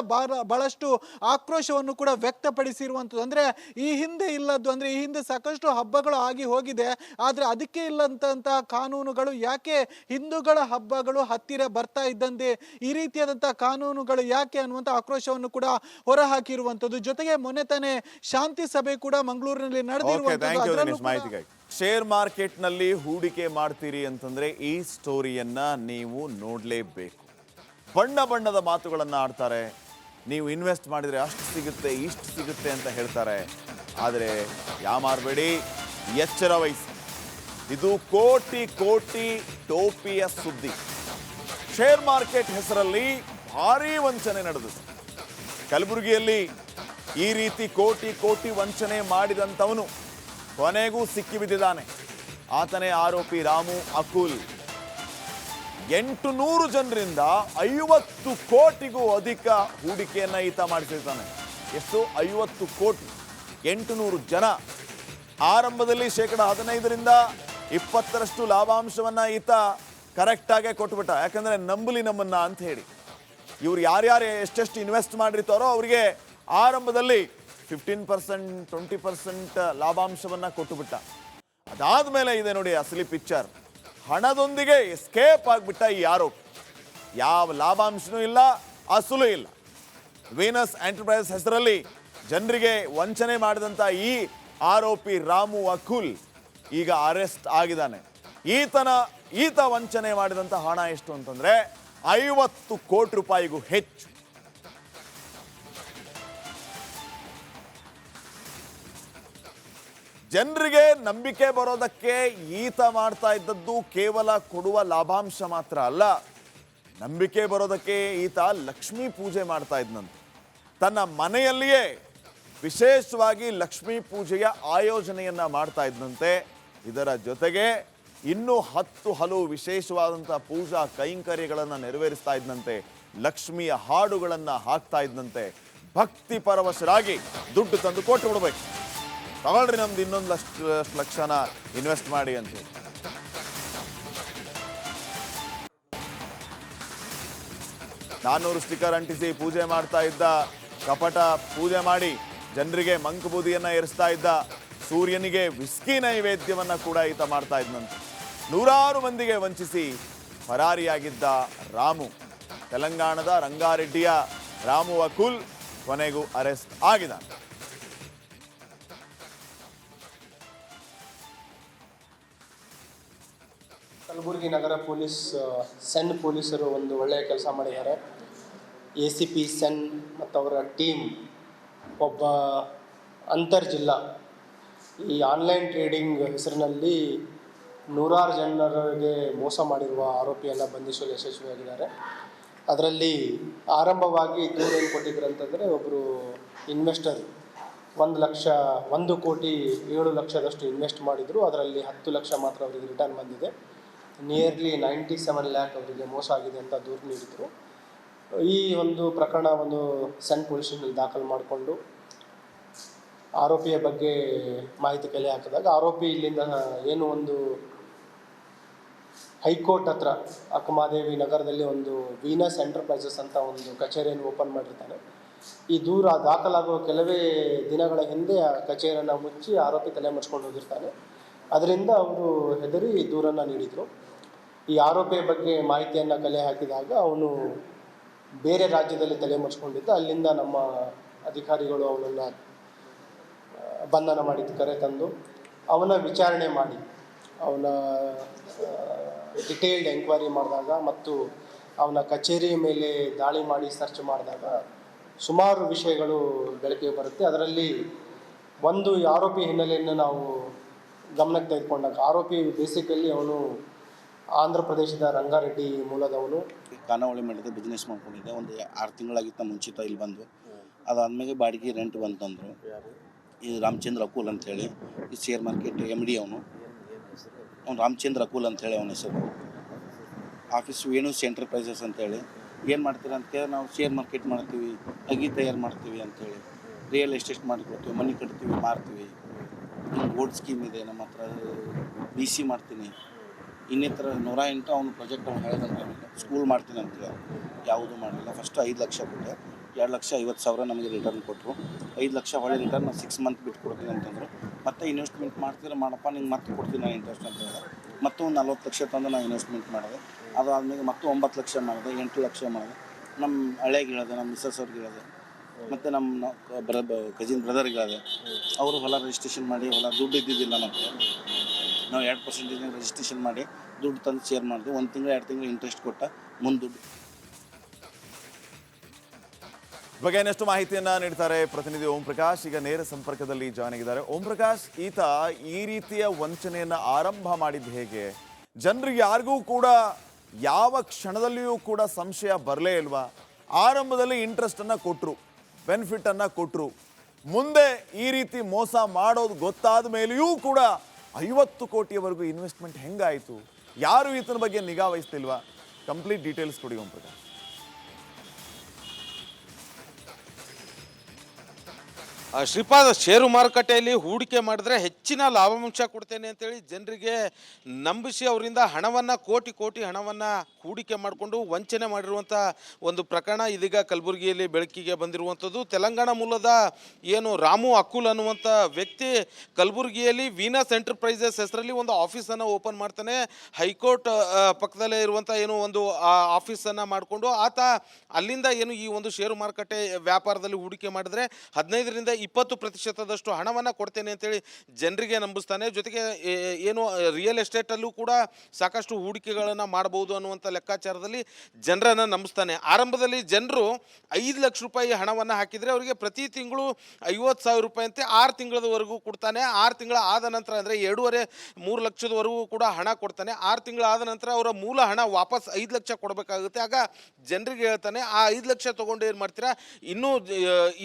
ಬಹಳಷ್ಟು ಆಕ್ರೋಶವನ್ನು ಕೂಡ ವ್ಯಕ್ತಪಡಿಸಿರುವಂಥದ್ದು. ಅಂದ್ರೆ ಈ ಹಿಂದೆ ಇಲ್ಲದ್ದು, ಅಂದ್ರೆ ಈ ಹಿಂದೆ ಸಾಕಷ್ಟು ಹಬ್ಬಗಳು ಆಗಿ ಹೋಗಿದೆ, ಆದ್ರೆ ಅದಕ್ಕೆ ಇಲ್ಲಂತಹ ಕಾನೂನುಗಳು ಯಾಕೆ ಹಿಂದೂಗಳ ಹಬ್ಬಗಳು ಹತ್ತಿರ ಬರ್ತಾ ಇದ್ದಂತೆ ಈ ರೀತಿಯಾದಂತಹ ಕಾನೂನುಗಳು ಯಾಕೆ ಅನ್ನುವಂಥ ಆಕ್ರೋಶವನ್ನು ಕೂಡ ಹೊರ ಹಾಕಿರುವಂಥದ್ದು. ಜೊತೆಗೆ ಮೊನ್ನೆ ತಾನೇ ಶಾಂತಿ ಸಭೆ ಕೂಡ ಮಂಗಳೂರಿನಲ್ಲಿ ನಡೆದಿರುವಂಥದ್ದು. ಶೇರ್ ಮಾರ್ಕೆಟ್ ನಲ್ಲಿ ಹೂಡಿಕೆ ಮಾಡ್ತೀರಿ ಅಂತಂದ್ರೆ ಈ ಸ್ಟೋರಿಯನ್ನ ನೀವು ನೋಡ್ಲೇಬೇಕು. ಬಣ್ಣ ಬಣ್ಣದ ಮಾತುಗಳನ್ನ ಆಡ್ತಾರೆ, ನೀವು ಇನ್ವೆಸ್ಟ್ ಮಾಡಿದ್ರೆ ಅಷ್ಟು ಸಿಗುತ್ತೆ ಇಷ್ಟು ಸಿಗುತ್ತೆ ಅಂತ ಹೇಳ್ತಾರೆ. ಆದರೆ ಯಾಮಾರಬೇಡಿ, ಎಚ್ಚರ ವಹಿಸಿ, ಇದು ಕೋಟಿ ಕೋಟಿ ಟೋಪಿಯ ಸುದ್ದಿ. ಶೇರ್ ಮಾರ್ಕೆಟ್ ಹೆಸರಲ್ಲಿ ಭಾರೀ ವಂಚನೆ ನಡೆದಿದೆ. ಕಲಬುರಗಿಯಲ್ಲಿ ಈ ರೀತಿ ಕೋಟಿ ಕೋಟಿ ವಂಚನೆ ಮಾಡಿದಂಥವನು ಕೊನೆಗೂ ಸಿಕ್ಕಿಬಿದ್ದಿದ್ದಾನೆ. ಆತನೇ ಆರೋಪಿ ರಾಮು ಅಕುಲ್. 800 ಜನರಿಂದ 50 ಕೋಟಿಗೂ ಅಧಿಕ ಹೂಡಿಕೆಯನ್ನ ಈತ ಮಾಡಿಸಿರ್ತಾನೆ. ಎಷ್ಟು? 50 ಕೋಟಿ. 800 ಜನ. ಆರಂಭದಲ್ಲಿ 15% 20ರಷ್ಟು ಲಾಭಾಂಶವನ್ನು ಈತ ಕರೆಕ್ಟಾಗೇ ಕೊಟ್ಬಿಟ್ಟ. ಯಾಕಂದರೆ ನಂಬಲಿ ನಮ್ಮನ್ನ ಅಂತ ಹೇಳಿ ಇವ್ರು ಯಾರ್ಯಾರು ಎಷ್ಟೆಷ್ಟು ಇನ್ವೆಸ್ಟ್ ಮಾಡಿರ್ತಾರೋ ಅವರಿಗೆ ಆರಂಭದಲ್ಲಿ 15% 20% ಲಾಭಾಂಶವನ್ನು ಕೊಟ್ಟುಬಿಟ್ಟ. ಅದಾದಮೇಲೆ ಇದೆ ನೋಡಿ ಅಸಲಿ ಪಿಕ್ಚರ್. ಹಣದೊಂದಿಗೆ ಎಸ್ಕೇಪ್ ಆಗಿಬಿಟ್ಟ ಈ ಆರೋಪಿ. ಯಾವ ಲಾಭಾಂಶನೂ ಇಲ್ಲ, ಅಸಲು ಇಲ್ಲ. ವೀನಸ್ ಎಂಟರ್ಪ್ರೈಸಸ್ ಹೆಸರಲ್ಲಿ ಜನರಿಗೆ ವಂಚನೆ ಮಾಡಿದಂಥ ಈ ಆರೋಪಿ ರಾಮು ಅಕುಲ್ ಈಗ ಅರೆಸ್ಟ್ ಆಗಿದ್ದಾನೆ. ಈತ ವಂಚನೆ ಮಾಡಿದಂಥ ಹಣ ಎಷ್ಟು ಅಂತಂದ್ರೆ 50 ಕೋಟಿ ರೂಪಾಯಿಗೂ ಹೆಚ್ಚು. ಜನರಿಗೆ ನಂಬಿಕೆ ಬರೋದಕ್ಕೆ ಈತ ಮಾಡ್ತಾ ಇದ್ದದ್ದು ಕೇವಲ ಕೊಡುವ ಲಾಭಾಂಶ ಮಾತ್ರ ಅಲ್ಲ, ನಂಬಿಕೆ ಬರೋದಕ್ಕೆ ಈತ ಲಕ್ಷ್ಮೀ ಪೂಜೆ ಮಾಡ್ತಾ ಇದ್ನಂತೆ. ತನ್ನ ಮನೆಯಲ್ಲಿಯೇ ವಿಶೇಷವಾಗಿ ಲಕ್ಷ್ಮೀ ಪೂಜೆಯ ಆಯೋಜನೆಯನ್ನ ಮಾಡ್ತಾ ಇದ್ದಂತೆ. ಇದರ ಜೊತೆಗೆ ಇನ್ನೂ 10 ಹಲವು ವಿಶೇಷವಾದಂಥ ಪೂಜಾ ಕೈಂಕರ್ಯಗಳನ್ನು ನೆರವೇರಿಸ್ತಾ ಇದ್ದಂತೆ. ಲಕ್ಷ್ಮಿಯ ಹಾಡುಗಳನ್ನು ಹಾಕ್ತಾ ಇದ್ದಂತೆ. ಭಕ್ತಿ ಪರವಶರಾಗಿ ದುಡ್ಡು ತಂದು ಕೊಟ್ಟು ಬಿಡ್ಬೇಕು, ತಗೊಳ್ರಿ ನಮ್ದು ಇನ್ನೊಂದು ಲಕ್ಷನ ಇನ್ವೆಸ್ಟ್ ಮಾಡಿ ಅಂತೇಳಿ. ನಾನ್ನೂರು ಸ್ಟಿಕ್ಕರ್ ಅಂಟಿಸಿ ಪೂಜೆ ಮಾಡ್ತಾ ಇದ್ದ, ಕಪಟ ಪೂಜೆ ಮಾಡಿ ಜನರಿಗೆ ಮಂಕುಬೂದಿಯನ್ನ ಏರಿಸ್ತಾ ಇದ್ದ, ಸೂರ್ಯನಿಗೆ ವಿಸ್ಕಿ ನೈವೇದ್ಯವನ್ನ ಕೂಡ ಈತ ಮಾಡ್ತಾ ಇದ್ನಂತೆ. ನೂರಾರು ಮಂದಿಗೆ ವಂಚಿಸಿ ಪರಾರಿಯಾಗಿದ್ದ ರಾಮು, ತೆಲಂಗಾಣದ ರಂಗಾರೆಡ್ಡಿಯ ರಾಮು ಅಕುಲ್ ಕೊನೆಗೂ ಅರೆಸ್ಟ್ ಆಗಿದ್ದಾನೆ. ಕಲಬುರಗಿ ನಗರ ಪೊಲೀಸ್ ಸೆನ್ ಪೊಲೀಸರು ಒಂದು ಒಳ್ಳೆಯ ಕೆಲಸ ಮಾಡಿದ್ದಾರೆ. ACP ಸೆನ್ ಮತ್ತು ಅವರ ಟೀಮ್ ಒಬ್ಬ ಅಂತರ್ಜಿಲ್ಲಾ ಈ ಆನ್ಲೈನ್ ಟ್ರೇಡಿಂಗ್ ಹೆಸರಿನಲ್ಲಿ ನೂರಾರು ಜನರಿಗೆ ಮೋಸ ಮಾಡಿರುವ ಆರೋಪಿಯನ್ನು ಬಂಧಿಸಲು ಯಶಸ್ವಿಯಾಗಿದ್ದಾರೆ. ಅದರಲ್ಲಿ ಆರಂಭವಾಗಿ ದೂರು ಏನು ಕೊಟ್ಟಿದ್ರು ಅಂತಂದರೆ, ಒಬ್ಬರು ಇನ್ವೆಸ್ಟರ್ 1,07 ಲಕ್ಷದಷ್ಟು ಇನ್ವೆಸ್ಟ್ ಮಾಡಿದರು. ಅದರಲ್ಲಿ 10 ಲಕ್ಷ ಮಾತ್ರ ಅವರಿಗೆ ರಿಟರ್ನ್ ಬಂದಿದೆ. ನಿಯರ್ಲಿ 97 ಲ್ಯಾಕ್ ಅವರಿಗೆ ಮೋಸ ಆಗಿದೆ ಅಂತ ದೂರು ನೀಡಿದರು. ಈ ಒಂದು ಪ್ರಕರಣ ಒಂದು ಸೆನ್ ಪೊಲೀಸ್ನಲ್ಲಿ ದಾಖಲು ಮಾಡಿಕೊಂಡು ಆರೋಪಿಯ ಬಗ್ಗೆ ಮಾಹಿತಿ ಕಲೆ ಹಾಕಿದಾಗ, ಆರೋಪಿ ಇಲ್ಲಿಂದ ಏನು ಒಂದು ಹೈಕೋರ್ಟ್ ಹತ್ರ ಅಕ್ಕಮಹಾದೇವಿ ನಗರದಲ್ಲಿ ಒಂದು ವೀನಸ್ ಎಂಟರ್ಪ್ರೈಸಸ್ ಅಂತ ಒಂದು ಕಚೇರಿಯನ್ನು ಓಪನ್ ಮಾಡಿರ್ತಾನೆ. ಈ ದೂರ ದಾಖಲಾಗುವ ಕೆಲವೇ ದಿನಗಳ ಹಿಂದೆ ಆ ಕಚೇರಿಯನ್ನು ಮುಚ್ಚಿ ಆರೋಪಿ ತಲೆ ಮುಚ್ಕೊಂಡು ಹೋಗಿರ್ತಾನೆ. ಅದರಿಂದ ಅವರು ಹೆದರಿ ದೂರನ್ನು ನೀಡಿದರು. ಈ ಆರೋಪಿಯ ಬಗ್ಗೆ ಮಾಹಿತಿಯನ್ನು ಕಲೆ ಹಾಕಿದಾಗ ಅವನು ಬೇರೆ ರಾಜ್ಯದಲ್ಲಿ ತಲೆ ಮುಚ್ಕೊಂಡಿದ್ದ. ಅಲ್ಲಿಂದ ನಮ್ಮ ಅಧಿಕಾರಿಗಳು ಅವನನ್ನು ಬಂಧನ ಮಾಡಿ ಕರೆತಂದು ಅವನ ವಿಚಾರಣೆ ಮಾಡಿ ಅವನ ಡಿಟೇಲ್ಡ್ ಎಂಕ್ವೈರಿ ಮಾಡಿದಾಗ ಮತ್ತು ಅವನ ಕಚೇರಿಯ ಮೇಲೆ ದಾಳಿ ಮಾಡಿ ಸರ್ಚ್ ಮಾಡಿದಾಗ ಸುಮಾರು ವಿಷಯಗಳು ಬೆಳಕಿಗೆ ಬರುತ್ತೆ. ಅದರಲ್ಲಿ ಒಂದು ಆರೋಪಿ ಹಿನ್ನೆಲೆಯನ್ನು ನಾವು ಗಮನಕ್ಕೆ ತೆಗೆದುಕೊಂಡಾಗ, ಆರೋಪಿ ಬೇಸಿಕಲಿ ಅವನು ಆಂಧ್ರ ಪ್ರದೇಶದ ರಂಗಾರೆಡ್ಡಿ ಮೂಲದವನು. ಖಾನಾವಳಿ ಮಾಡಿದೆ, ಬಿಸ್ನೆಸ್ ಮಾಡ್ಕೊಂಡಿದ್ದೆ. ಒಂದು 6 ತಿಂಗಳಾಗಿತ್ತು ಮುಂಚಿತ ಇಲ್ಲಿ ಬಂದು. ಅದಾದಮೇಲೆ ಬಾಡಿಗೆ ರೆಂಟ್ ಬಂತಂದರು. ಈ ರಾಮಚಂದ್ರ ಅಕುಲ್ ಅಂಥೇಳಿ ಈ ಶೇರ್ ಮಾರ್ಕೆಟ್ MD ಅವನು ರಾಮಚಂದ್ರ ಅಕುಲ್ ಅಂಥೇಳಿ ಅವನ ಹೆಸರು. ಆಫೀಸ್ ವೇಣುಸ್ ಎಂಟರ್ಪ್ರೈಸಸ್ ಅಂತೇಳಿ. ಏನು ಮಾಡ್ತೀರ ಅಂತೇಳಿ, ನಾವು ಶೇರ್ ಮಾರ್ಕೆಟ್ ಮಾಡ್ತೀವಿ, ಅಗಿ ತಯಾರು ಮಾಡ್ತೀವಿ ಅಂಥೇಳಿ, ರಿಯಲ್ ಎಸ್ಟೇಟ್ ಮಾಡಿಕೊಡ್ತೀವಿ, ಮನೆ ಕಟ್ತೀವಿ, ಮಾರ್ತೀವಿ. ಗೋಲ್ಡ್ ಸ್ಕೀಮ್ ಇದೆ ನಮ್ಮ ಹತ್ರ, BC ಮಾಡ್ತೀನಿ, ಇನ್ನಿತರ 108 ಅವನು ಪ್ರಾಜೆಕ್ಟ್ ಅವ್ನು ಹೇಳಿದಂತೆ ಸ್ಕೂಲ್ ಮಾಡ್ತೀನಿ ಅಂತೇಳಿ ಯಾವುದೂ ಮಾಡಲಿಲ್ಲ. ಫಸ್ಟ್ 5 ಲಕ್ಷ ಕೊಟ್ಟೆ, 2,50,000 ನಮಗೆ ರಿಟರ್ನ್ ಕೊಟ್ಟರು. 5 ಲಕ್ಷ ಹೊಳೆ ರಿಟರ್ನ್ 6 ಮಂತ್ ಬಿಟ್ಟು ಕೊಡ್ತೀನಿ ಅಂತಂದರು. ಮತ್ತೆ ಇನ್ವೆಸ್ಟ್ಮೆಂಟ್ ಮಾಡ್ತೀರ ಮಾಡಪ್ಪ, ನಿಂಗೆ ಮತ್ತೆ ಕೊಡ್ತೀನಿ ನಾನು ಇಂಟ್ರೆಸ್ಟ್ ಅಂತ ಹೇಳಿದೆ. ಮತ್ತು ಒಂದು 40 ಲಕ್ಷ ತಂದು ನಾನು ಇನ್ವೆಸ್ಟ್ಮೆಂಟ್ ಮಾಡಿದೆ. ಅದಾದಮೇಲೆ ಮತ್ತು 9 ಲಕ್ಷ ಮಾಡಿದೆ, 8 ಲಕ್ಷ ಮಾಡಿದೆ. ನಮ್ಮ ಹಳೆಗೆ ಹೇಳಿದೆ, ನಮ್ಮ ಮಿಸ್ಸಸ್ ಅವ್ರಿಗೆ ಹೇಳಿದೆ, ಮತ್ತು ನಮ್ಮ ಕಜಿನ್ ಬ್ರದರ್ಗೆ ಹೇಳಿದೆ. ಅವರು ಹೊಲ ರಿಜಿಸ್ಟ್ರೇಷನ್ ಮಾಡಿ, ಹೊಲ ದುಡ್ಡು ಇದ್ದಿದ್ದಿಲ್ಲ ನಮಗೆ, ನಾವು 2% ರಿಜಿಸ್ಟ್ರೇಷನ್ ಮಾಡಿ ದುಡ್ಡು ತಂದು ಶೇರ್ ಮಾಡಿದ್ವಿ. 1 ತಿಂಗಳು 2 ತಿಂಗಳು ಇಂಟ್ರೆಸ್ಟ್ ಕೊಟ್ಟ ಮುಂದೆ ದುಡ್ಡು. ಬಗ್ಗೆ ಇನ್ನಷ್ಟು ಮಾಹಿತಿಯನ್ನ ನೀಡ್ತಾರೆ ಪ್ರತಿನಿಧಿ ಓಂ ಪ್ರಕಾಶ್. ಈಗ ನೇರ ಸಂಪರ್ಕದಲ್ಲಿ ಜಾಯ್ನ್ ಆಗಿದ್ದಾರೆ. ಓಂ ಪ್ರಕಾಶ್, ಈತ ಈ ರೀತಿಯ ವಂಚನೆಯನ್ನ ಆರಂಭ ಮಾಡಿದ್ದು ಹೇಗೆ? ಜನರಿಗೆ ಯಾರಿಗೂ ಕೂಡ ಯಾವ ಕ್ಷಣದಲ್ಲಿಯೂ ಕೂಡ ಸಂಶಯ ಬರಲೇ ಇಲ್ವಾ? ಆರಂಭದಲ್ಲಿ ಇಂಟ್ರೆಸ್ಟ್ ಅನ್ನ ಕೊಟ್ಟರು, ಬೆನಿಫಿಟ್ ಅನ್ನ ಕೊಟ್ಟರು, ಮುಂದೆ ಈ ರೀತಿ ಮೋಸ ಮಾಡೋದು ಗೊತ್ತಾದ ಮೇಲೆಯೂ ಕೂಡ 50 ಕೋಟಿಯವರೆಗೂ ಇನ್ವೆಸ್ಟ್ಮೆಂಟ್ ಹೆಂಗಾಯಿತು? ಯಾರು ಈತನ ಬಗ್ಗೆ ನಿಗಾ ವಹಿಸ್ತಿಲ್ವಾ? ಕಂಪ್ಲೀಟ್ ಡೀಟೇಲ್ಸ್ ಕೊಡಿ ಓಂ ಪ್ರಕಾಶ್. ಶ್ರೀಪಾದ, ಷೇರು ಮಾರುಕಟ್ಟೆಯಲ್ಲಿ ಹೂಡಿಕೆ ಮಾಡಿದ್ರೆ ಹೆಚ್ಚಿನ ಲಾಭಾಂಶ ಕೊಡ್ತೇನೆ ಅಂತೇಳಿ ಜನರಿಗೆ ನಂಬಿಸಿ ಅವರಿಂದ ಹಣವನ್ನು ಕೋಟಿ ಹಣವನ್ನು ಹೂಡಿಕೆ ಮಾಡಿಕೊಂಡು ವಂಚನೆ ಮಾಡಿರುವಂಥ ಒಂದು ಪ್ರಕರಣ ಇದೀಗ ಕಲಬುರಗಿಯಲ್ಲಿ ಬೆಳಕಿಗೆ ಬಂದಿರುವಂಥದ್ದು. ತೆಲಂಗಾಣ ಮೂಲದ ಏನು ರಾಮು ಅಕುಲ್ ಅನ್ನುವಂಥ ವ್ಯಕ್ತಿ ಕಲಬುರಗಿಯಲ್ಲಿ ವೀನಸ್ ಎಂಟರ್ಪ್ರೈಸಸ್ ಹೆಸರಲ್ಲಿ ಒಂದು ಆಫೀಸನ್ನು ಓಪನ್ ಮಾಡ್ತಾನೆ. ಹೈಕೋರ್ಟ್ ಪಕ್ಕದಲ್ಲೇ ಇರುವಂಥ ಏನು ಒಂದು ಆಫೀಸನ್ನು ಮಾಡಿಕೊಂಡು ಆತ ಅಲ್ಲಿಂದ ಏನು ಈ ಒಂದು ಷೇರು ಮಾರುಕಟ್ಟೆ ವ್ಯಾಪಾರದಲ್ಲಿ ಹೂಡಿಕೆ ಮಾಡಿದ್ರೆ 15% ಹಣವನ್ನು ಕೊಡ್ತೇನೆ ಅಂತೇಳಿ ಜನರಿಗೆ ನಂಬಿಸ್ತಾನೆ. ಜೊತೆಗೆ ಏನು ರಿಯಲ್ ಎಸ್ಟೇಟಲ್ಲೂ ಕೂಡ ಸಾಕಷ್ಟು ಹೂಡಿಕೆಗಳನ್ನು ಮಾಡಬಹುದು ಅನ್ನುವಂಥ ಲೆಕ್ಕಾಚಾರದಲ್ಲಿ ಜನರನ್ನು ನಂಬಿಸ್ತಾನೆ. ಆರಂಭದಲ್ಲಿ ಜನರು 5 ಲಕ್ಷ ರೂಪಾಯಿ ಹಣವನ್ನು ಹಾಕಿದರೆ ಅವರಿಗೆ ಪ್ರತಿ ತಿಂಗಳು 50,000 ರೂಪಾಯಿ ಅಂತೆ 6 ತಿಂಗಳವರೆಗೂ ಕೊಡ್ತಾನೆ. 6 ತಿಂಗಳ ಆದ ನಂತರ ಅಂದರೆ 2.5-3 ಲಕ್ಷದವರೆಗೂ ಕೂಡ ಹಣ ಕೊಡ್ತಾನೆ. 6 ತಿಂಗಳ ಆದ ನಂತರ ಅವರ ಮೂಲ ಹಣ ವಾಪಸ್ 5 ಲಕ್ಷ ಕೊಡಬೇಕಾಗುತ್ತೆ. ಆಗ ಜನರಿಗೆ ಹೇಳ್ತಾನೆ, ಆ 5 ಲಕ್ಷ ತೊಗೊಂಡು ಏನು ಮಾಡ್ತೀರಾ, ಇನ್ನೂ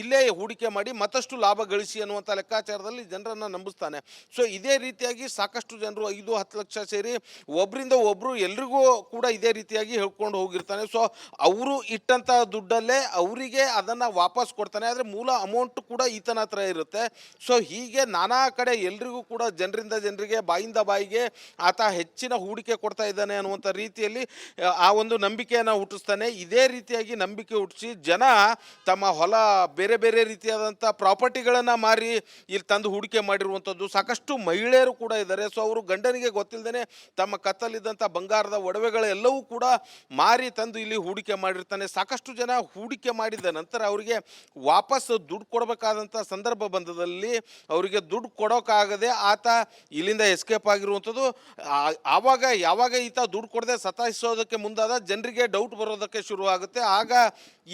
ಇಲ್ಲೇ ಹೂಡಿಕೆ ಮಾಡಿ ಮತ್ತಷ್ಟು ಲಾಭ ಗಳಿಸಿ ಅನ್ನುವಂಥ ಲೆಕ್ಕಾಚಾರದಲ್ಲಿ ಜನರನ್ನು ನಂಬಿಸ್ತಾನೆ. ಸೊ ಇದೇ ರೀತಿಯಾಗಿ ಸಾಕಷ್ಟು ಜನರು 5-10 ಲಕ್ಷ ಸೇರಿ ಒಬ್ಬರಿಂದ ಒಬ್ಬರು ಎಲ್ರಿಗೂ ಕೂಡ ಇದೇ ರೀತಿಯಾಗಿ ಹೇಳ್ಕೊಂಡು ಹೋಗಿರ್ತಾನೆ. ಸೊ ಅವರು ಇಟ್ಟಂಥ ದುಡ್ಡಲ್ಲೇ ಅವರಿಗೆ ಅದನ್ನು ವಾಪಸ್ ಕೊಡ್ತಾನೆ. ಆದರೆ ಮೂಲ ಅಮೌಂಟ್ ಕೂಡ ಈತನ ಹತ್ರ ಇರುತ್ತೆ. ಸೊ ಹೀಗೆ ನಾನಾ ಕಡೆ ಎಲ್ರಿಗೂ ಕೂಡ ಜನರಿಂದ ಜನರಿಗೆ ಬಾಯಿಂದ ಬಾಯಿಗೆ ಆತ ಹೆಚ್ಚಿನ ಹೂಡಿಕೆ ಕೊಡ್ತಾ ಇದ್ದಾನೆ ಅನ್ನುವಂಥ ರೀತಿಯಲ್ಲಿ ಆ ಒಂದು ನಂಬಿಕೆಯನ್ನು ಹುಟ್ಟಿಸ್ತಾನೆ. ಇದೇ ರೀತಿಯಾಗಿ ನಂಬಿಕೆ ಹುಟ್ಟಿಸಿ ಜನ ತಮ್ಮ ಹೊಲ ಬೇರೆ ಬೇರೆ ರೀತಿಯಾದಂಥ ಪ್ರಾಪರ್ಟಿಗಳನ್ನು ಮಾರಿ ಇಲ್ಲಿ ತಂದು ಹೂಡಿಕೆ ಮಾಡಿರುವಂಥದ್ದು. ಸಾಕಷ್ಟು ಮಹಿಳೆಯರು ಕೂಡ ಇದ್ದಾರೆ. ಸೊ ಅವರು ಗಂಡನಿಗೆ ಗೊತ್ತಿಲ್ಲದೇ ತಮ್ಮ ಕತ್ತಲಿದ್ದಂಥ ಬಂಗಾರದ ಒಡವೆಗಳೆಲ್ಲವೂ ಕೂಡ ಮಾರಿ ತಂದು ಇಲ್ಲಿ ಹೂಡಿಕೆ ಮಾಡಿರ್ತಾನೆ. ಸಾಕಷ್ಟು ಜನ ಹೂಡಿಕೆ ಮಾಡಿದ ನಂತರ ಅವರಿಗೆ ವಾಪಸ್ ದುಡ್ಡು ಕೊಡಬೇಕಾದಂಥ ಸಂದರ್ಭ ಬಂದದಲ್ಲಿ ಅವರಿಗೆ ದುಡ್ಡು ಕೊಡೋಕ್ಕಾಗದೆ ಆತ ಇಲ್ಲಿಂದ ಎಸ್ಕೇಪ್ ಆಗಿರುವಂಥದ್ದು. ಯಾವಾಗ ಈತ ದುಡ್ಡು ಕೊಡದೆ ಸತಾಯಿಸೋದಕ್ಕೆ ಮುಂದಾದ ಜನರಿಗೆ ಡೌಟ್ ಬರೋದಕ್ಕೆ ಶುರುವಾಗುತ್ತೆ. ಆಗ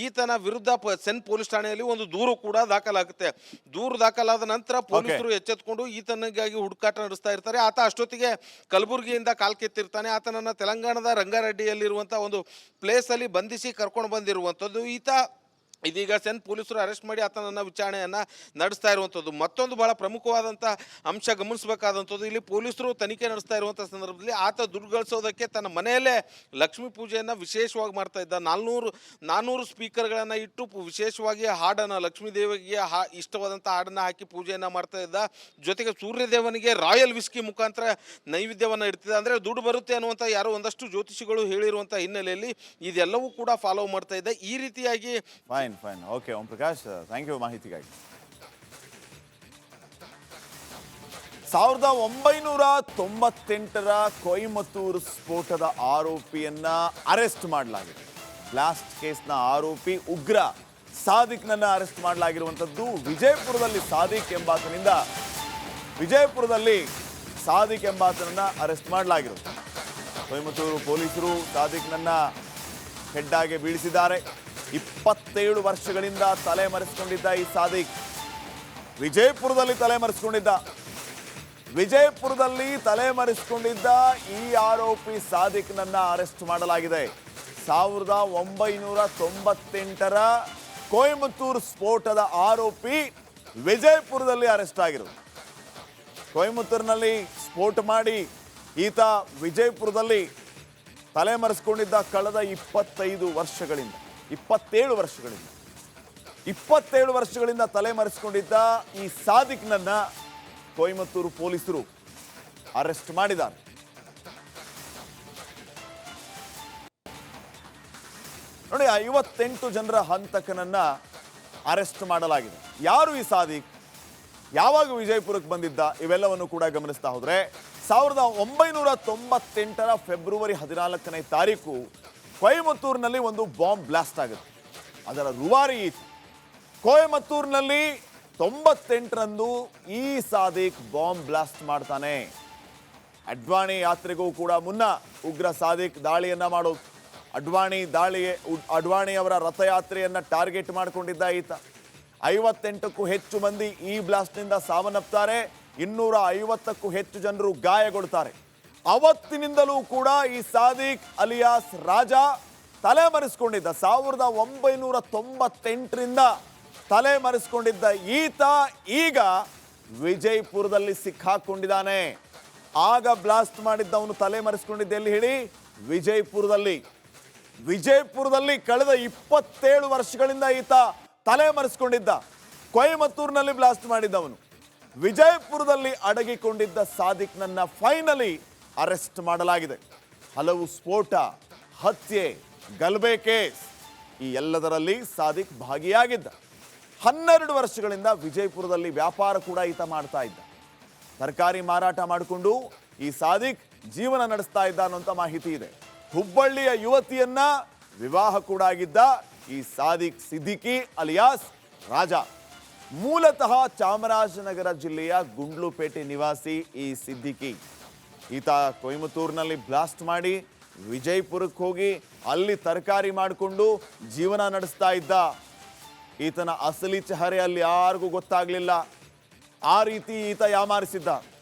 ಈತನ ವಿರುದ್ಧ ಸೆನ್ ಪೊಲೀಸ್ ಠಾಣೆಯಲ್ಲಿ ಒಂದು ದೂರು ಕೂಡ ದಾಖಲಾಗುತ್ತೆ. ದೂರು ದಾಖಲಾದ ನಂತರ ಪೊಲೀಸರು ಎಚ್ಚೆತ್ಕೊಂಡು ಈತನಿಗಾಗಿ ಹುಡುಕಾಟ ನಡೆಸ್ತಾ ಇರ್ತಾರೆ. ಆತ ಅಷ್ಟೊತ್ತಿಗೆ ಕಲಬುರಗಿಯಿಂದ ಕಾಲ್ಕೆತ್ತಿರ್ತಾನೆ. ಆತನನ್ನು ತೆಲಂಗಾಣದ ರಂಗಾರೆಡ್ಡಿಯಲ್ಲಿರುವಂಥ ಒಂದು ಪ್ಲೇಸಲ್ಲಿ ಬಂಧಿಸಿ ಕರ್ಕೊಂಡು ಬಂದಿರುವಂಥದ್ದು. ಈತ ಇದೀಗ ಸೆನ್ ಪೊಲೀಸರು ಅರೆಸ್ಟ್ ಮಾಡಿ ಆತನನ್ನು ವಿಚಾರಣೆಯನ್ನು ನಡೆಸ್ತಾ ಇರುವಂಥದ್ದು. ಮತ್ತೊಂದು ಬಹಳ ಪ್ರಮುಖವಾದಂಥ ಅಂಶ ಗಮನಿಸಬೇಕಾದಂಥದ್ದು, ಇಲ್ಲಿ ಪೊಲೀಸರು ತನಿಖೆ ನಡೆಸ್ತಾ ಇರುವಂಥ ಸಂದರ್ಭದಲ್ಲಿ ಆತ ದುಡ್ಡು ಗಳಿಸೋದಕ್ಕೆ ತನ್ನ ಮನೆಯಲ್ಲೇ ಲಕ್ಷ್ಮೀ ಪೂಜೆಯನ್ನು ವಿಶೇಷವಾಗಿ ಮಾಡ್ತಾ ಇದ್ದ. 400 ಸ್ಪೀಕರ್ಗಳನ್ನು ಇಟ್ಟು ವಿಶೇಷವಾಗಿ ಹಾಡನ್ನು ಲಕ್ಷ್ಮೀ ದೇವಿಗೆ ಇಷ್ಟವಾದಂಥ ಹಾಡನ್ನು ಹಾಕಿ ಪೂಜೆಯನ್ನು ಮಾಡ್ತಾ ಇದ್ದ. ಜೊತೆಗೆ ಸೂರ್ಯದೇವನಿಗೆ ರಾಯಲ್ ವಿಸ್ಕಿ ಮುಖಾಂತರ ನೈವೇದ್ಯವನ್ನು ಇಡ್ತಿದ್ದ. ಅಂದರೆ ದುಡ್ಡು ಬರುತ್ತೆ ಅನ್ನುವಂಥ ಯಾರೋ ಒಂದಷ್ಟು ಜ್ಯೋತಿಷಿಗಳು ಹೇಳಿರುವಂಥ ಹಿನ್ನೆಲೆಯಲ್ಲಿ ಇದೆಲ್ಲವೂ ಕೂಡ ಫಾಲೋ ಮಾಡ್ತಾ ಇದ್ದ. ಈ ರೀತಿಯಾಗಿ fine okay Om Prakash, thank you ಮಾಹಿತಿಗಾಗಿ. 1998ರ ಕೊಯಮತ್ತೂರು ಸ್ಫೋಟದ ಆರೋಪಿಯನ್ನ ಅರೆಸ್ಟ್ ಮಾಡಲಾಗಿದೆ. ಬ್ಲಾಸ್ಟ್ ಕೇಸ್ನ ಆರೋಪಿ ಉಗ್ರ ಸಾದಿಕ್ನನ್ನ ಅರೆಸ್ಟ್ ಮಾಡಲಾಗಿರುವಂಥದ್ದು ವಿಜಯಪುರದಲ್ಲಿ. ಸಾದಿಕ್ ಎಂಬಾತನನ್ನ ಅರೆಸ್ಟ್ ಮಾಡಲಾಗಿರುತ್ತೆ. ಕೊಯಮತ್ತೂರು ಪೊಲೀಸರು ಸಾದಿಕ್ನನ್ನ ಹೆಡ್ಡಾಗೆ ಬೀಳಿಸಿದ್ದಾರೆ. 27 ವರ್ಷಗಳಿಂದ ತಲೆಮರೆಸಿಕೊಂಡಿದ್ದ ಈ ಸಾದಿಕ್ ವಿಜಯಪುರದಲ್ಲಿ ತಲೆಮರೆಸಿಕೊಂಡಿದ್ದ ಈ ಆರೋಪಿ ಸಾದಿಕ್ನನ್ನ ಅರೆಸ್ಟ್ ಮಾಡಲಾಗಿದೆ. 1998ರ ಕೊಯಮತ್ತೂರು ಸ್ಫೋಟದ ಆರೋಪಿ ವಿಜಯಪುರದಲ್ಲಿ ಅರೆಸ್ಟ್ ಆಗಿರೋದು. ಕೊಯಮತ್ತೂರಿನಲ್ಲಿ ಸ್ಫೋಟ ಮಾಡಿ ಈತ ವಿಜಯಪುರದಲ್ಲಿ ತಲೆಮರೆಸಿಕೊಂಡಿದ್ದ ಕಳೆದ 27 ವರ್ಷಗಳಿಂದ ತಲೆಮರೆಸಿಕೊಂಡಿದ್ದ ಈ ಸಾದಿಕ್ನನ್ನ ಕೊಯಮತ್ತೂರು ಪೊಲೀಸರು ಅರೆಸ್ಟ್ ಮಾಡಿದ್ದಾರೆ. ನೋಡಿ, 58 ಜನರ ಹಂತಕನನ್ನ ಅರೆಸ್ಟ್ ಮಾಡಲಾಗಿದೆ. ಯಾರು ಈ ಸಾದಿಕ್, ಯಾವಾಗ ವಿಜಯಪುರಕ್ಕೆ ಬಂದಿದ್ದ, ಇವೆಲ್ಲವನ್ನು ಕೂಡ ಗಮನಿಸ್ತಾ ಹೋದ್ರೆ 1998ರ ಫೆಬ್ರವರಿ 14ನೇ ತಾರೀಕು ಕೊಯಮತ್ತೂರಿನಲ್ಲಿ ಒಂದು ಬಾಂಬ್ ಬ್ಲಾಸ್ಟ್ ಆಗುತ್ತೆ. ಅದರ ರೂವಾರಿ ಕೊಯಮತ್ತೂರಿನಲ್ಲಿ 98ರಂದು ಈ ಸಾದಿಕ್ ಬಾಂಬ್ ಬ್ಲಾಸ್ಟ್ ಮಾಡ್ತಾನೆ. ಅಡ್ವಾಣಿ ಯಾತ್ರೆಗೂ ಕೂಡ ಮುನ್ನ ಉಗ್ರ ಸಾದಿಕ್ ದಾಳಿಯನ್ನ ಮಾಡೋದು. ಅಡ್ವಾಣಿಯವರ ರಥಯಾತ್ರೆಯನ್ನ ಟಾರ್ಗೆಟ್ ಮಾಡಿಕೊಂಡಿದ್ದ ಈತ. 58ಕ್ಕೂ ಹೆಚ್ಚು ಮಂದಿ ಈ ಬ್ಲಾಸ್ಟ್ನಿಂದ ಸಾವನ್ನಪ್ತಾರೆ. 250ಕ್ಕೂ ಹೆಚ್ಚು ಜನರು ಗಾಯಗೊಳ್ತಾರೆ. ಅವತ್ತಿನಿಂದಲೂ ಕೂಡ ಈ ಸಾದಿಕ್ ಅಲಿಯಾಸ್ ರಾಜ ತಲೆಮರೆಸಿಕೊಂಡಿದ್ದ. 1998ರಿಂದ ತಲೆಮರೆಸಿಕೊಂಡಿದ್ದ ಈತ ಈಗ ವಿಜಯಪುರದಲ್ಲಿ ಸಿಕ್ಕಾಕೊಂಡಿದ್ದಾನೆ. ಆಗ ಬ್ಲಾಸ್ಟ್ ಮಾಡಿದ್ದವನು ತಲೆಮರೆಸಿಕೊಂಡಿದ್ದ ಎಲ್ಲಿ ಹೇಳಿ? ವಿಜಯಪುರದಲ್ಲಿ ಕಳೆದ 27 ವರ್ಷಗಳಿಂದ ಈತ ತಲೆಮರೆಸಿಕೊಂಡಿದ್ದ. ಕೊಯಮತ್ತೂರಿನಲ್ಲಿ ಬ್ಲಾಸ್ಟ್ ಮಾಡಿದ್ದವನು. ವಿಜಯಪುರದಲ್ಲಿ ಅಡಗಿಕೊಂಡಿದ್ದ ಸಾದಿಕ್ನನ್ನ ಫೈನಲಿ ಅರೆಸ್ಟ್ ಮಾಡಲಾಗಿದೆ. ಹಲವು ಸ್ಫೋಟ, ಹತ್ಯೆ, ಗಲಭೆ ಕೇಸ್ ಈ ಎಲ್ಲದರಲ್ಲಿ ಸಾದಿಕ್ ಭಾಗಿಯಾಗಿದ್ದ. 12 ವರ್ಷಗಳಿಂದ ವಿಜಯಪುರದಲ್ಲಿ ವ್ಯಾಪಾರ ಕೂಡ ಈತ ಮಾಡ್ತಾ ಇದ್ದ. ತರಕಾರಿ ಮಾರಾಟ ಮಾಡಿಕೊಂಡು ಈ ಸಾದಿಕ್ ಜೀವನ ನಡೆಸ್ತಾ ಇದ್ದ ಅನ್ನುವಂಥ ಮಾಹಿತಿ ಇದೆ. ಹುಬ್ಬಳ್ಳಿಯ ಯುವತಿಯನ್ನ ವಿವಾಹ ಕೂಡ ಆಗಿದ್ದ ಈ ಸಾದಿಕ್ ಸಿದ್ದಿಕಿ ಅಲಿಯಾಸ್ ರಾಜ. ಮೂಲತಃ ಚಾಮರಾಜನಗರ ಜಿಲ್ಲೆಯ ಗುಂಡ್ಲುಪೇಟೆ ನಿವಾಸಿ ಈ ಸಿದ್ದಿಕಿ. ಈತ ಕೊಯಮತ್ತೂರಿನಲ್ಲಿ ಬ್ಲಾಸ್ಟ್ ಮಾಡಿ ವಿಜಯಪುರಕ್ಕೆ ಹೋಗಿ ಅಲ್ಲಿ ತರಕಾರಿ ಮಾಡಿಕೊಂಡು ಜೀವನ ನಡೆಸ್ತಾ ಇದ್ದ. ಈತನ ಅಸಲಿ ಚೆಹರೆ ಅಲ್ಲಿ ಯಾರಿಗೂ ಗೊತ್ತಾಗಲಿಲ್ಲ. ಆ ರೀತಿ ಈತ ಯಾಮಾರಿಸಿದ್ದ.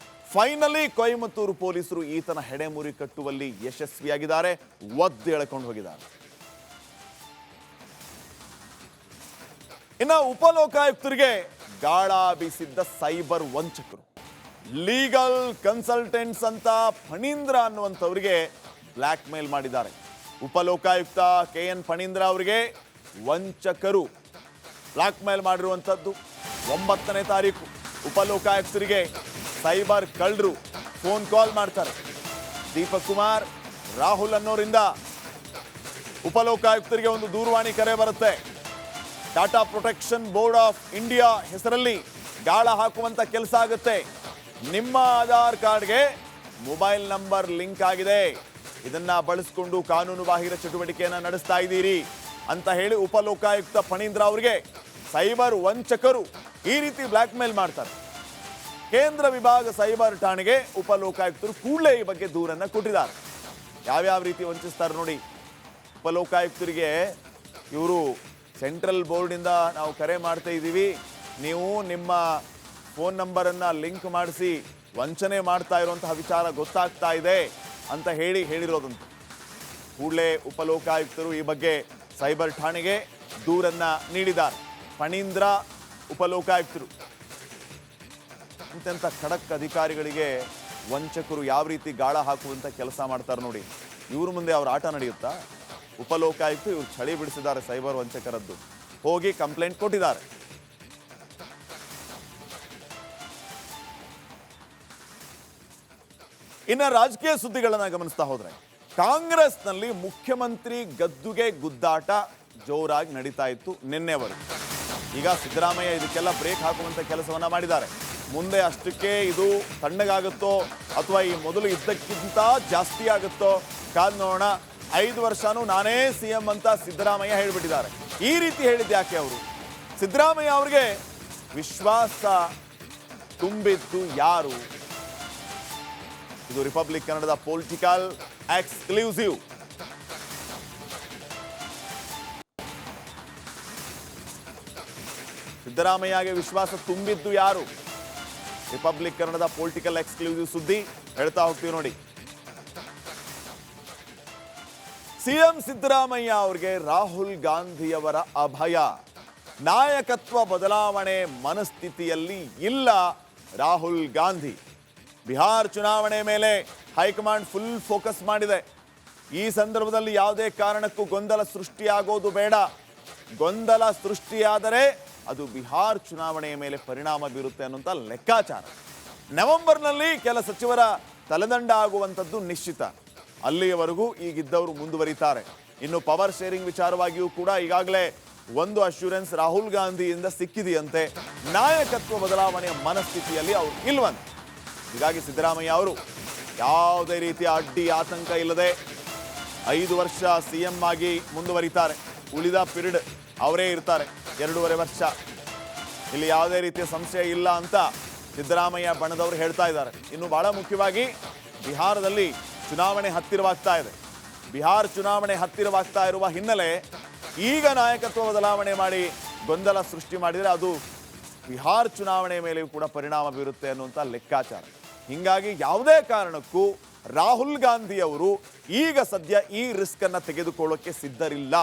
ಫೈನಲಿ ಕೊಯಮತ್ತೂರು ಪೊಲೀಸರು ಈತನ ಹೆಡೆಮುರಿ ಕಟ್ಟುವಲ್ಲಿ ಯಶಸ್ವಿಯಾಗಿದ್ದಾರೆ. ಒದ್ದು ಎಳ್ಕೊಂಡು ಹೋಗಿದ್ದಾರೆ. ಇನ್ನು ಉಪಲೋಕಾಯುಕ್ತರಿಗೆ ಗಾಳ ಬೀಸಿದ್ದ ಸೈಬರ್ ವಂಚಕರು. ಲೀಗಲ್ ಕನ್ಸಲ್ಟೆಂಟ್ಸ್ ಅಂತ ಫಣೀಂದ್ರ ಅನ್ನುವಂಥವರಿಗೆ ಬ್ಲ್ಯಾಕ್ ಮೇಲ್ ಮಾಡಿದ್ದಾರೆ. ಉಪಲೋಕಾಯುಕ್ತ KN ಫಣೀಂದ್ರ ಅವರಿಗೆ ವಂಚಕರು ಬ್ಲ್ಯಾಕ್ ಮೇಲ್ ಮಾಡಿರುವಂಥದ್ದು. 9ನೇ ತಾರೀಕು ಉಪಲೋಕಾಯುಕ್ತರಿಗೆ ಸೈಬರ್ ಕಳ್ಳರು ಫೋನ್ ಕಾಲ್ ಮಾಡ್ತಾರೆ. ದೀಪಕ್ ಕುಮಾರ್, ರಾಹುಲ್ ಅನ್ನೋರಿಂದ ಉಪಲೋಕಾಯುಕ್ತರಿಗೆ ಒಂದು ದೂರವಾಣಿ ಕರೆ ಬರುತ್ತೆ. Tata protection board of India ಹೆಸರಲ್ಲಿ ಗಾಳ ಹಾಕುವಂತ ಕೆಲಸ ಆಗುತ್ತೆ. ನಿಮ್ಮ ಆಧಾರ್ ಕಾರ್ಡ್ಗೆ ಮೊಬೈಲ್ ನಂಬರ್ ಲಿಂಕ್ ಆಗಿದೆ, ಇದನ್ನ ಬಳಸಿಕೊಂಡು ಕಾನೂನು ಬಾಹಿರ ಚಟುವಟಿಕೆಯನ್ನ ನಡೆಸ್ತಾ ಇದ್ದೀರಿ ಅಂತ ಹೇಳಿ ಉಪಲೋಕಾಯುಕ್ತ ಫಣೀಂದ್ರ ಅವರಿಗೆ ಸೈಬರ್ ವಂಚಕರು ಈ ರೀತಿ ಬ್ಲ್ಯಾಕ್ ಮೇಲ್ ಮಾಡ್ತಾರೆ. ಕೇಂದ್ರ ವಿಭಾಗ ಸೈಬರ್ ಠಾಣೆಗೆ ಉಪಲೋಕಾಯುಕ್ತರು ಕೂಡಲೇ ಈ ಬಗ್ಗೆ ದೂರನ್ನ ಕೊಟ್ಟಿದ್ದಾರೆ. ಯಾವ್ಯಾವ ರೀತಿ ವಂಚಿಸ್ತಾರೆ ನೋಡಿ. ಉಪಲೋಕಾಯುಕ್ತರಿಗೆ ಇವರು ಸೆಂಟ್ರಲ್ ಬೋರ್ಡಿಂದ ನಾವು ಕರೆ ಮಾಡ್ತಾ ಇದ್ದೀವಿ, ನೀವು ನಿಮ್ಮ ಫೋನ್ ನಂಬರನ್ನು ಲಿಂಕ್ ಮಾಡಿಸಿ ವಂಚನೆ ಮಾಡ್ತಾ ಇರುವಂತಹ ವಿಚಾರ ಗೊತ್ತಾಗ್ತಾ ಇದೆ ಅಂತ ಹೇಳಿರೋದಂತೆ. ಕೂಡಲೇ ಉಪಲೋಕಾಯುಕ್ತರು ಈ ಬಗ್ಗೆ ಸೈಬರ್ ಠಾಣೆಗೆ ದೂರನ್ನ ನೀಡಿದ್ದಾರೆ. ಫಣೀಂದ್ರ ಉಪಲೋಕಾಯುಕ್ತರು ಇಂತೆಂಥ ಖಡಕ್ ಅಧಿಕಾರಿಗಳಿಗೆ ವಂಚಕರು ಯಾವ ರೀತಿ ಗಾಳ ಹಾಕುವಂಥ ಕೆಲಸ ಮಾಡ್ತಾರೆ ನೋಡಿ. ಇವ್ರ ಮುಂದೆ ಅವ್ರ ಆಟ ನಡೆಯುತ್ತಾ? ಉಪಲೋಕಾಯುಕ್ತ ಇವ್ರು ಚಳಿ ಬಿಡಿಸಿದ್ದಾರೆ ಸೈಬರ್ ವಂಚಕರದ್ದು. ಹೋಗಿ ಕಂಪ್ಲೇಂಟ್ ಕೊಟ್ಟಿದ್ದಾರೆ. ಇನ್ನು ರಾಜಕೀಯ ಸುದ್ದಿಗಳನ್ನ ಗಮನಿಸ್ತಾ ಹೋದ್ರೆ, ಕಾಂಗ್ರೆಸ್ನಲ್ಲಿ ಮುಖ್ಯಮಂತ್ರಿ ಗದ್ದುಗೆ ಗುದ್ದಾಟ ಜೋರಾಗಿ ನಡೀತಾ ಇತ್ತು ನಿನ್ನೆವರೆಗೂ. ಈಗ ಸಿದ್ದರಾಮಯ್ಯ ಇದಕ್ಕೆಲ್ಲ ಬ್ರೇಕ್ ಹಾಕುವಂತ ಕೆಲಸವನ್ನ ಮಾಡಿದ್ದಾರೆ. ಮುಂದೆ ಅಷ್ಟಕ್ಕೆ ಇದು ತಣ್ಣಗಾಗುತ್ತೋ ಅಥವಾ ಈ ಮೊದಲು ಇದ್ದಕ್ಕಿಂತ ಜಾಸ್ತಿ ಆಗುತ್ತೋ ಕಾದ್ ನೋಡೋಣ. 5 ವರ್ಷನೂ ನಾನೇ CM ಅಂತ ಸಿದ್ದರಾಮಯ್ಯ ಹೇಳಿಬಿಟ್ಟಿದ್ದಾರೆ. ಈ ರೀತಿ ಹೇಳಿದ್ದು ಯಾಕೆ ಅವರು? ಸಿದ್ದರಾಮಯ್ಯ ಅವರಿಗೆ ವಿಶ್ವಾಸ ತುಂಬಿದ್ದು ಯಾರು? ಇದು ರಿಪಬ್ಲಿಕ್ ಕನ್ನಡದ ಪೊಲಿಟಿಕಲ್ ಎಕ್ಸ್ಕ್ಲೂಸಿವ್. ಸಿದ್ದರಾಮಯ್ಯಗೆ ವಿಶ್ವಾಸ ತುಂಬಿದ್ದು ಯಾರು? ರಿಪಬ್ಲಿಕ್ ಕನ್ನಡದ ಪೊಲಿಟಿಕಲ್ ಎಕ್ಸ್ಕ್ಲೂಸಿವ್ ಸುದ್ದಿ ಹೇಳ್ತಾ ಹೋಗ್ತೀವಿ ನೋಡಿ. CM ಸಿದ್ದರಾಮಯ್ಯ ಅವರಿಗೆ ರಾಹುಲ್ ಗಾಂಧಿಯವರ ಅಭಯ. ನಾಯಕತ್ವ ಬದಲಾವಣೆ ಮನಸ್ಥಿತಿಯಲ್ಲಿ ಇಲ್ಲ ರಾಹುಲ್ ಗಾಂಧಿ. ಬಿಹಾರ್ ಚುನಾವಣೆ ಮೇಲೆ ಹೈಕಮಾಂಡ್ ಫುಲ್ ಫೋಕಸ್ ಮಾಡಿದೆ. ಈ ಸಂದರ್ಭದಲ್ಲಿ ಯಾವುದೇ ಕಾರಣಕ್ಕೂ ಗೊಂದಲ ಸೃಷ್ಟಿಯಾಗೋದು ಬೇಡ. ಗೊಂದಲ ಸೃಷ್ಟಿಯಾದರೆ ಅದು ಬಿಹಾರ್ ಚುನಾವಣೆಯ ಮೇಲೆ ಪರಿಣಾಮ ಬೀರುತ್ತೆ ಅನ್ನುವಂಥ ಲೆಕ್ಕಾಚಾರ. ನವೆಂಬರ್ನಲ್ಲಿ ಕೆಲ ಸಚಿವರ ತಲೆದಂಡ ಆಗುವಂಥದ್ದು ನಿಶ್ಚಿತ. ಅಲ್ಲಿಯವರೆಗೂ ಈಗಿದ್ದವರು ಮುಂದುವರಿತಾರೆ. ಇನ್ನು ಪವರ್ ಶೇರಿಂಗ್ ವಿಚಾರವಾಗಿಯೂ ಕೂಡ ಈಗಾಗಲೇ ಒಂದು ಅಶ್ಯೂರೆನ್ಸ್ ರಾಹುಲ್ ಗಾಂಧಿಯಿಂದ ಸಿಕ್ಕಿದೆಯಂತೆ. ನಾಯಕತ್ವ ಬದಲಾವಣೆಯ ಮನಸ್ಥಿತಿಯಲ್ಲಿ ಅವರು ಇಲ್ವಂತೆ. ಹೀಗಾಗಿ ಸಿದ್ದರಾಮಯ್ಯ ಅವರು ಯಾವುದೇ ರೀತಿಯ ಅಡ್ಡಿ ಆತಂಕ ಇಲ್ಲದೆ 5 ವರ್ಷ CM ಆಗಿ ಮುಂದುವರಿತಾರೆ. ಉಳಿದ ಪಿರಿಯಡ್ ಅವರೇ ಇರ್ತಾರೆ 2.5 ವರ್ಷ. ಇಲ್ಲಿ ಯಾವುದೇ ರೀತಿಯ ಸಂಶಯ ಇಲ್ಲ ಅಂತ ಸಿದ್ದರಾಮಯ್ಯ ಬಣದವರು ಹೇಳ್ತಾ ಇದ್ದಾರೆ. ಇನ್ನು ಬಹಳ ಮುಖ್ಯವಾಗಿ ಬಿಹಾರದಲ್ಲಿ ಚುನಾವಣೆ ಹತ್ತಿರವಾಗ್ತಾ ಇದೆ. ಬಿಹಾರ್ ಚುನಾವಣೆ ಹತ್ತಿರವಾಗ್ತಾ ಇರುವ ಹಿನ್ನೆಲೆ ಈಗ ನಾಯಕತ್ವ ಬದಲಾವಣೆ ಮಾಡಿ ಗೊಂದಲ ಸೃಷ್ಟಿ ಮಾಡಿದರೆ ಅದು ಬಿಹಾರ್ ಚುನಾವಣೆ ಮೇಲೆಯೂ ಕೂಡ ಪರಿಣಾಮ ಬೀರುತ್ತೆ ಅನ್ನುವಂಥ ಲೆಕ್ಕಾಚಾರ. ಹೀಗಾಗಿ ಯಾವುದೇ ಕಾರಣಕ್ಕೂ ರಾಹುಲ್ ಗಾಂಧಿ ಅವರು ಈಗ ಸದ್ಯ ಈ ರಿಸ್ಕ್ ಅನ್ನು ತೆಗೆದುಕೊಳ್ಳೋಕೆ ಸಿದ್ಧರಿಲ್ಲ.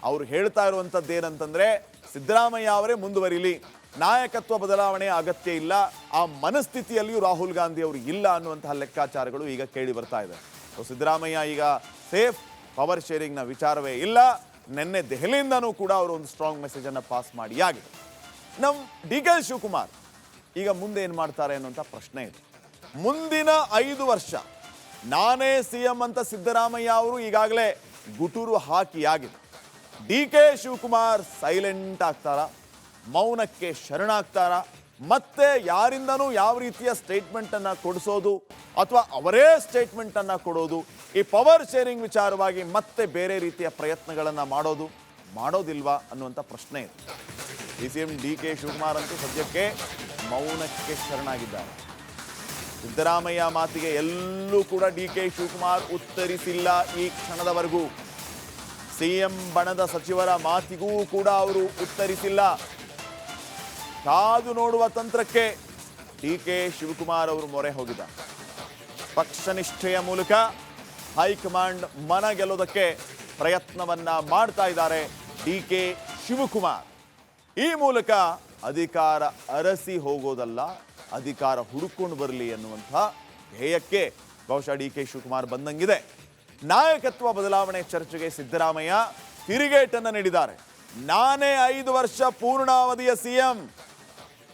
ಅವರು ಹೇಳ್ತಾ ಇರುವಂಥದ್ದು ಏನಂತಂದ್ರೆ ಸಿದ್ದರಾಮಯ್ಯ ಅವರೇ ಮುಂದುವರಿಲಿ, ನಾಯಕತ್ವ ಬದಲಾವಣೆ ಅಗತ್ಯ ಇಲ್ಲ, ಆ ಮನಸ್ಥಿತಿಯಲ್ಲಿಯೂ ರಾಹುಲ್ ಗಾಂಧಿ ಅವರು ಇಲ್ಲ ಅನ್ನುವಂತಹ ಲೆಕ್ಕಾಚಾರಗಳು ಈಗ ಕೇಳಿ ಬರ್ತಾ ಇದೆ. ಸೊ ಸಿದ್ದರಾಮಯ್ಯ ಈಗ ಸೇಫ್, ಪವರ್ ಶೇರಿಂಗ್ನ ವಿಚಾರವೇ ಇಲ್ಲ. ನಿನ್ನೆ ದೆಹಲಿಯಿಂದನೂ ಕೂಡ ಅವರು ಒಂದು ಸ್ಟ್ರಾಂಗ್ ಮೆಸೇಜ್ ಅನ್ನು ಪಾಸ್ ಮಾಡಿ ಆಗಿದೆ. ನಮ್ಮ ಡಿ ಕೆ ಶಿವಕುಮಾರ್ ಈಗ ಮುಂದೆ ಏನು ಮಾಡ್ತಾರೆ ಅನ್ನುವಂಥ ಪ್ರಶ್ನೆ ಇದೆ. ಮುಂದಿನ 5 ವರ್ಷ ನಾನೇ CM ಅಂತ ಸಿದ್ದರಾಮಯ್ಯ ಅವರು ಈಗಾಗಲೇ ಗುಟುರು ಹಾಕಿಯಾಗಿದೆ. ಡಿ ಕೆ ಶಿವಕುಮಾರ್ ಸೈಲೆಂಟ್ ಆಗ್ತಾರಾ, ಮೌನಕ್ಕೆ ಶರಣಾಗ್ತಾರಾ, ಮತ್ತೆ ಯಾರಿಂದನೂ ಯಾವ ರೀತಿಯ ಸ್ಟೇಟ್ಮೆಂಟನ್ನು ಕೊಡಿಸೋದು ಅಥವಾ ಅವರೇ ಸ್ಟೇಟ್ಮೆಂಟನ್ನು ಕೊಡೋದು, ಈ ಪವರ್ ಶೇರಿಂಗ್ ವಿಚಾರವಾಗಿ ಮತ್ತೆ ಬೇರೆ ರೀತಿಯ ಪ್ರಯತ್ನಗಳನ್ನು ಮಾಡೋದಿಲ್ವಾ ಅನ್ನುವಂಥ ಪ್ರಶ್ನೆ ಇದೆ. CM ಡಿ ಕೆ ಶಿವಕುಮಾರ್ ಅಂತೂ ಸದ್ಯಕ್ಕೆ ಮೌನಕ್ಕೆ ಶರಣಾಗಿದ್ದಾರೆ. ಸಿದ್ದರಾಮಯ್ಯ ಮಾತಿಗೆ ಎಲ್ಲೂ ಕೂಡ ಡಿ ಕೆ ಶಿವಕುಮಾರ್ ಉತ್ತರಿಸಿಲ್ಲ ಈ ಕ್ಷಣದವರೆಗೂ. CM ಬಣದ ಸಚಿವರ ಮಾತಿಗೂ ಕೂಡ ಅವರು ಉತ್ತರಿಸಿಲ್ಲ. ಕಾದು ನೋಡುವ ತಂತ್ರಕ್ಕೆ ಡಿ ಕೆ ಶಿವಕುಮಾರ್ ಅವರು ಮೊರೆ ಹೋಗಿದ್ದಾರೆ. ಪಕ್ಷ ನಿಷ್ಠೆಯ ಮೂಲಕ ಹೈಕಮಾಂಡ್ ಮನ ಗೆಲ್ಲೋದಕ್ಕೆ ಪ್ರಯತ್ನವನ್ನ ಮಾಡ್ತಾ ಇದ್ದಾರೆ ಡಿ ಕೆ ಶಿವಕುಮಾರ್. ಈ ಮೂಲಕ ಅಧಿಕಾರ ಅರಸಿ ಹೋಗೋದಲ್ಲ, ಅಧಿಕಾರ ಹುಡುಕೊಂಡು ಬರಲಿ ಅನ್ನುವಂಥ ಧ್ಯೇಯಕ್ಕೆ ಬಹುಶಃ ಡಿ ಕೆ ಶಿವಕುಮಾರ್ ಬಂದಂಗಿದೆ. ನಾಯಕತ್ವ ಬದಲಾವಣೆ ಚರ್ಚೆಗೆ ಸಿದ್ದರಾಮಯ್ಯ ತಿರುಗೇಟನ್ನು ನೀಡಿದ್ದಾರೆ. ನಾನೇ 5 ವರ್ಷ ಪೂರ್ಣಾವಧಿಯ CM,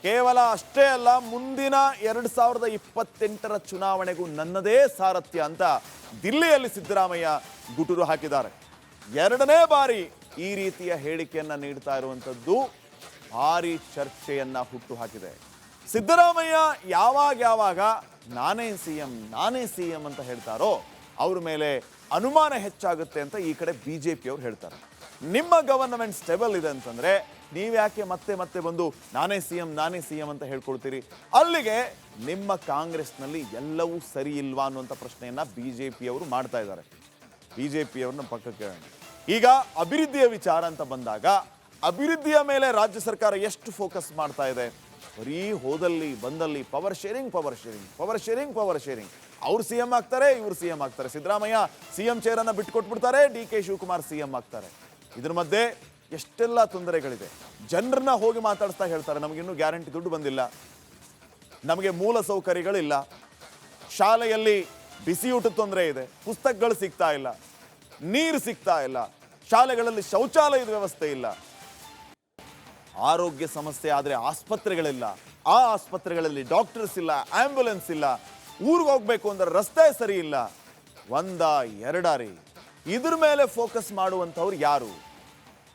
ಕೇವಲ ಅಷ್ಟೇ ಅಲ್ಲ, ಮುಂದಿನ 2028ರ ಚುನಾವಣೆಗೂ ನನ್ನದೇ ಸಾರಥ್ಯ ಅಂತ ದಿಲ್ಲಿಯಲ್ಲಿ ಸಿದ್ದರಾಮಯ್ಯ ಗುಟುರು ಹಾಕಿದ್ದಾರೆ. 2ನೇ ಬಾರಿ ಈ ರೀತಿಯ ಹೇಳಿಕೆಯನ್ನು ನೀಡ್ತಾ ಇರುವಂಥದ್ದು ಭಾರಿ ಚರ್ಚೆಯನ್ನ ಹುಟ್ಟು ಹಾಕಿದೆ. ಸಿದ್ದರಾಮಯ್ಯ ಯಾವಾಗ ನಾನೇ CM ಅಂತ ಹೇಳ್ತಾರೋ ಅವ್ರ ಮೇಲೆ ಅನುಮಾನ ಹೆಚ್ಚಾಗುತ್ತೆ ಅಂತ ಈ ಕಡೆ BJP ಅವರು ಹೇಳ್ತಾರೆ. ನಿಮ್ಮ ಗವರ್ನಮೆಂಟ್ ಸ್ಟೇಬಲ್ ಇದೆ ಅಂತಂದ್ರೆ ನೀವ್ಯಾಕೆ ಮತ್ತೆ ಬಂದು ನಾನೇ CM ಅಂತ ಹೇಳ್ಕೊಳ್ತೀರಿ? ಅಲ್ಲಿಗೆ ನಿಮ್ಮ ಕಾಂಗ್ರೆಸ್ನಲ್ಲಿ ಎಲ್ಲವೂ ಸರಿ ಇಲ್ವಾ ಅನ್ನುವಂಥ ಪ್ರಶ್ನೆಯನ್ನ BJP ಅವರು ಮಾಡ್ತಾ ಇದ್ದಾರೆ. BJP ಅವ್ರನ್ನ ಪಕ್ಕಕ್ಕೆ ಕೇಳೋಣ. ಈಗ ಅಭಿವೃದ್ಧಿಯ ವಿಚಾರ ಅಂತ ಬಂದಾಗ ಅಭಿವೃದ್ಧಿಯ ಮೇಲೆ ರಾಜ್ಯ ಸರ್ಕಾರ ಎಷ್ಟು ಫೋಕಸ್ ಮಾಡ್ತಾ ಇದೆ? ಬರೀ ಹೋದಲ್ಲಿ ಬಂದಲ್ಲಿ ಪವರ್ ಶೇರಿಂಗ್. ಅವ್ರು CM ಆಗ್ತಾರೆ, ಇವ್ರು CM ಆಗ್ತಾರೆ. ಸಿದ್ದರಾಮಯ್ಯ CM ಚೇರನ್ನು ಬಿಟ್ಟುಕೊಟ್ಬಿಡ್ತಾರೆ, ಡಿ ಕೆ ಶಿವಕುಮಾರ್ CM ಆಗ್ತಾರೆ. ಇದ್ರ ಮಧ್ಯೆ ಎಷ್ಟೆಲ್ಲ ತೊಂದರೆಗಳಿದೆ. ಜನರನ್ನ ಹೋಗಿ ಮಾತಾಡಿಸ್ತಾ ಹೇಳ್ತಾರೆ, ನಮಗಿನ್ನೂ ಗ್ಯಾರಂಟಿ ದುಡ್ಡು ಬಂದಿಲ್ಲ, ನಮಗೆ ಮೂಲ ಸೌಕರ್ಯಗಳಿಲ್ಲ, ಶಾಲೆಯಲ್ಲಿ ಬಿಸಿ ಊಟದ ತೊಂದರೆ ಇದೆ, ಪುಸ್ತಕಗಳು ಸಿಗ್ತಾ ಇಲ್ಲ, ನೀರು ಸಿಗ್ತಾ ಇಲ್ಲ, ಶಾಲೆಗಳಲ್ಲಿ ಶೌಚಾಲಯದ ವ್ಯವಸ್ಥೆ ಇಲ್ಲ, ಆರೋಗ್ಯ ಸಮಸ್ಯೆ ಆದರೆ ಆಸ್ಪತ್ರೆಗಳಿಲ್ಲ, ಆ ಆಸ್ಪತ್ರೆಗಳಲ್ಲಿ ಡಾಕ್ಟರ್ಸ್ ಇಲ್ಲ, ಆಂಬ್ಯುಲೆನ್ಸ್ ಇಲ್ಲ, ಊರಿಗೆ ಹೋಗ್ಬೇಕು ಅಂದ್ರೆ ರಸ್ತೆ ಸರಿ ಇಲ್ಲ. 1-2 ರೀ, ಇದ್ರ ಮೇಲೆ ಫೋಕಸ್ ಮಾಡುವಂಥವ್ರು ಯಾರು?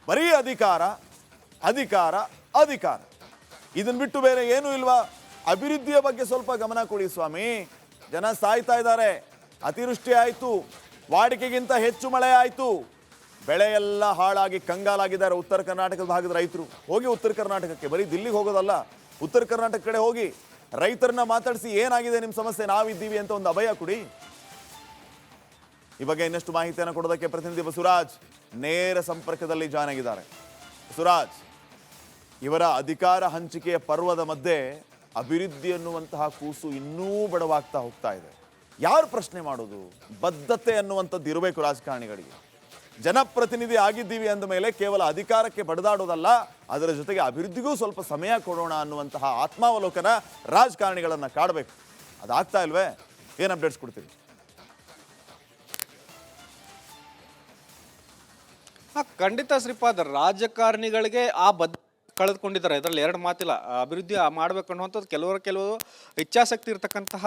ಬರೀ ಅಧಿಕಾರ. ಇದನ್ನ ಬಿಟ್ಟು ಬೇರೆ ಏನೂ ಇಲ್ವಾ? ಅಭಿವೃದ್ಧಿಯ ಬಗ್ಗೆ ಸ್ವಲ್ಪ ಗಮನ ಕೊಡಿ ಸ್ವಾಮಿ. ಜನ ಸಾಯ್ತಾ ಇದ್ದಾರೆ, ಅತಿವೃಷ್ಟಿ ಆಯಿತು, ವಾಡಿಕೆಗಿಂತ ಹೆಚ್ಚು ಮಳೆ ಆಯಿತು, ಬೆಳೆ ಎಲ್ಲ ಹಾಳಾಗಿ ಕಂಗಾಲಾಗಿದ್ದಾರೆ ಉತ್ತರ ಕರ್ನಾಟಕದ ಭಾಗದ ರೈತರು. ಹೋಗಿ ಉತ್ತರ ಕರ್ನಾಟಕಕ್ಕೆ, ಬರೀ ದಿಲ್ಲಿಗೆ ಹೋಗೋದಲ್ಲ, ಉತ್ತರ ಕರ್ನಾಟಕ ಕಡೆ ಹೋಗಿ ರೈತರನ್ನ ಮಾತಾಡಿಸಿ ಏನಾಗಿದೆ ನಿಮ್ಮ ಸಮಸ್ಯೆ, ನಾವಿದ್ದೀವಿ ಅಂತ ಒಂದು ಅಭಯ ಕೊಡಿ. ಈ ಬಗ್ಗೆ ಇನ್ನಷ್ಟು ಮಾಹಿತಿಯನ್ನು ಕೊಡೋದಕ್ಕೆ ಪ್ರತಿನಿಧಿ ಬಸವರಾಜ್ ನೇರ ಸಂಪರ್ಕದಲ್ಲಿ ಜಾಯ್ನ್ ಆಗಿದ್ದಾರೆ. ಬಸವರಾಜ್, ಇವರ ಅಧಿಕಾರ ಹಂಚಿಕೆಯ ಪರ್ವದ ಮಧ್ಯೆ ಅಭಿವೃದ್ಧಿ ಅನ್ನುವಂತಹ ಕೂಸು ಇನ್ನೂ ಬಡವಾಗ್ತಾ ಹೋಗ್ತಾ ಇದೆ. ಯಾರು ಪ್ರಶ್ನೆ ಮಾಡೋದು? ಬದ್ಧತೆ ಅನ್ನುವಂಥದ್ದು ಇರಬೇಕು ರಾಜಕಾರಣಿಗಳಿಗೆ. ಜನಪ್ರತಿನಿಧಿ ಆಗಿದ್ದೀವಿ ಅಂದ ಮೇಲೆ ಕೇವಲ ಅಧಿಕಾರಕ್ಕೆ ಬಡದಾಡೋದಲ್ಲ, ಅದರ ಜೊತೆಗೆ ಅಭಿವೃದ್ಧಿಗೂ ಸ್ವಲ್ಪ ಸಮಯ ಕೊಡೋಣ ಅನ್ನುವಂತಹ ಆತ್ಮಾವಲೋಕನ ರಾಜಕಾರಣಿಗಳನ್ನ ಕಾಡಬೇಕು. ಅದಾಗ್ತಾ ಇಲ್ವೇ? ಏನು ಅಪ್ಡೇಟ್ಸ್ ಕೊಡ್ತೀವಿ? ಖಂಡಿತ ಶ್ರೀಪಾದ್, ರಾಜಕಾರಣಿಗಳಿಗೆ ಆ ಕಳೆದುಕೊಂಡಿದ್ದಾರೆ. ಇದರಲ್ಲಿ 2 ಮಾತಿಲ್ಲ. ಅಭಿವೃದ್ಧಿ ಮಾಡಬೇಕು ಅನ್ನುವಂಥದ್ದು ಕೆಲವು ಇಚ್ಛಾಶಕ್ತಿ ಇರತಕ್ಕಂತಹ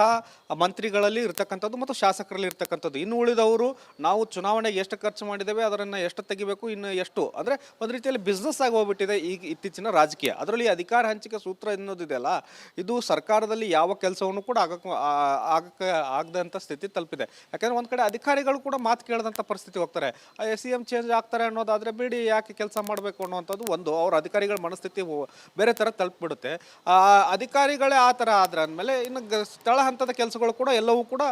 ಮಂತ್ರಿಗಳಲ್ಲಿ ಇರ್ತಕ್ಕಂಥದ್ದು ಮತ್ತು ಶಾಸಕರಲ್ಲಿ ಇರ್ತಕ್ಕಂಥದ್ದು. ಇನ್ನು ಉಳಿದವರು ನಾವು ಚುನಾವಣೆಗೆ ಎಷ್ಟು ಖರ್ಚು ಮಾಡಿದ್ದೇವೆ, ಅದನ್ನು ಎಷ್ಟು ತೆಗಿಬೇಕು, ಇನ್ನು ಎಷ್ಟು, ಅಂದರೆ ಒಂದು ರೀತಿಯಲ್ಲಿ ಬಿಸ್ನೆಸ್ ಆಗಿ ಹೋಗ್ಬಿಟ್ಟಿದೆ ಈಗ ಇತ್ತೀಚಿನ ರಾಜಕೀಯ. ಅದರಲ್ಲಿ ಅಧಿಕಾರ ಹಂಚಿಕೆ ಸೂತ್ರ ಅನ್ನೋದಿದೆಯಲ್ಲ, ಇದು ಸರ್ಕಾರದಲ್ಲಿ ಯಾವ ಕೆಲಸವನ್ನು ಕೂಡ ಆಗದಂಥ ಸ್ಥಿತಿ ತಲುಪಿದೆ. ಯಾಕಂದರೆ ಒಂದು ಕಡೆ ಅಧಿಕಾರಿಗಳು ಕೂಡ ಮಾತು ಕೇಳದಂಥ ಪರಿಸ್ಥಿತಿ ಹೋಗ್ತಾರೆ. CM ಚೇಂಜ್ ಆಗ್ತಾರೆ ಅನ್ನೋದಾದರೆ ಬಿಡಿ, ಯಾಕೆ ಕೆಲಸ ಮಾಡಬೇಕು ಅನ್ನೋವಂಥದ್ದು ಒಂದು ಅವ್ರ ಅಧಿಕಾರಿಗಳ ಮನಸ್ಥಿತಿ ಬೇರೆ ಥರ ತಲುಪಿಬಿಡುತ್ತೆ. ಅಧಿಕಾರಿಗಳೇ ಆ ಥರ ಆದ್ರೆ ಅಂದಮೇಲೆ ಇನ್ನು ಸ್ಥಳ ಹಂತದ ಕೆಲಸಗಳು ಕೂಡ ಎಲ್ಲವೂ ಕೂಡ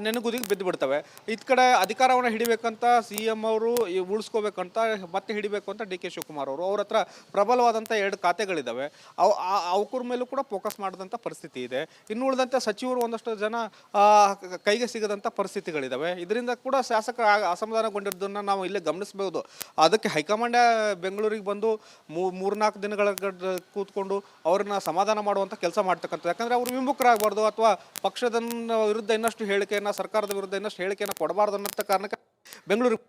ನೆನಗುದಿಗೆ ಬಿದ್ದು ಬಿಡ್ತವೆ. ಇದ್ ಕಡೆ ಅಧಿಕಾರವನ್ನು ಹಿಡಿಬೇಕಂತ CM ಅವರು ಉಳಿಸ್ಕೋಬೇಕಂತ ಮತ್ತೆ ಹಿಡಿಬೇಕು ಅಂತ ಡಿ ಕೆ ಶಿವಕುಮಾರ್ ಅವರು, ಅವ್ರ ಹತ್ರ ಪ್ರಬಲವಾದಂಥ 2 ಖಾತೆಗಳಿದ್ದಾವೆ. ಅವ್ರ ಮೇಲೂ ಕೂಡ ಫೋಕಸ್ ಮಾಡಿದಂಥ ಪರಿಸ್ಥಿತಿ ಇದೆ. ಇನ್ನು ಉಳಿದಂತೆ ಸಚಿವರು ಒಂದಷ್ಟು ಜನ ಕೈಗೆ ಸಿಗದಂಥ ಪರಿಸ್ಥಿತಿಗಳಿದ್ದಾವೆ. ಇದರಿಂದ ಕೂಡ ಶಾಸಕರು ಅಸಮಾಧಾನಗೊಂಡಿರೋದನ್ನು ನಾವು ಇಲ್ಲೇ ಗಮನಿಸಬಹುದು. ಅದಕ್ಕೆ ಹೈಕಮಾಂಡ್ ಬೆಂಗಳೂರಿಗೆ ಬಂದು 3-4 ದಿನಗಳ ಕೂತ್ಕೊಂಡು ಅವ್ರನ್ನ ಸಮಾಧಾನ ಮಾಡುವಂಥ ಕೆಲಸ ಮಾಡ್ತಕ್ಕಂಥದ್ದು. ಯಾಕಂದರೆ ಅವರು ವಿಮುಖರಾಗಬಾರ್ದು ಅಥವಾ ಪಕ್ಷದ ವಿರುದ್ಧ ಇನ್ನಷ್ಟು ಹೇಳಿಕೆಯನ್ನು, ಸರ್ಕಾರದ ವಿರುದ್ಧ ಇನ್ನಷ್ಟು ಹೇಳಿಕೆಯನ್ನು ಕೊಡಬಾರ್ದು ಅನ್ನೋ ಕಾರಣಕ್ಕೆ ಬೆಂಗಳೂರಿಗೆ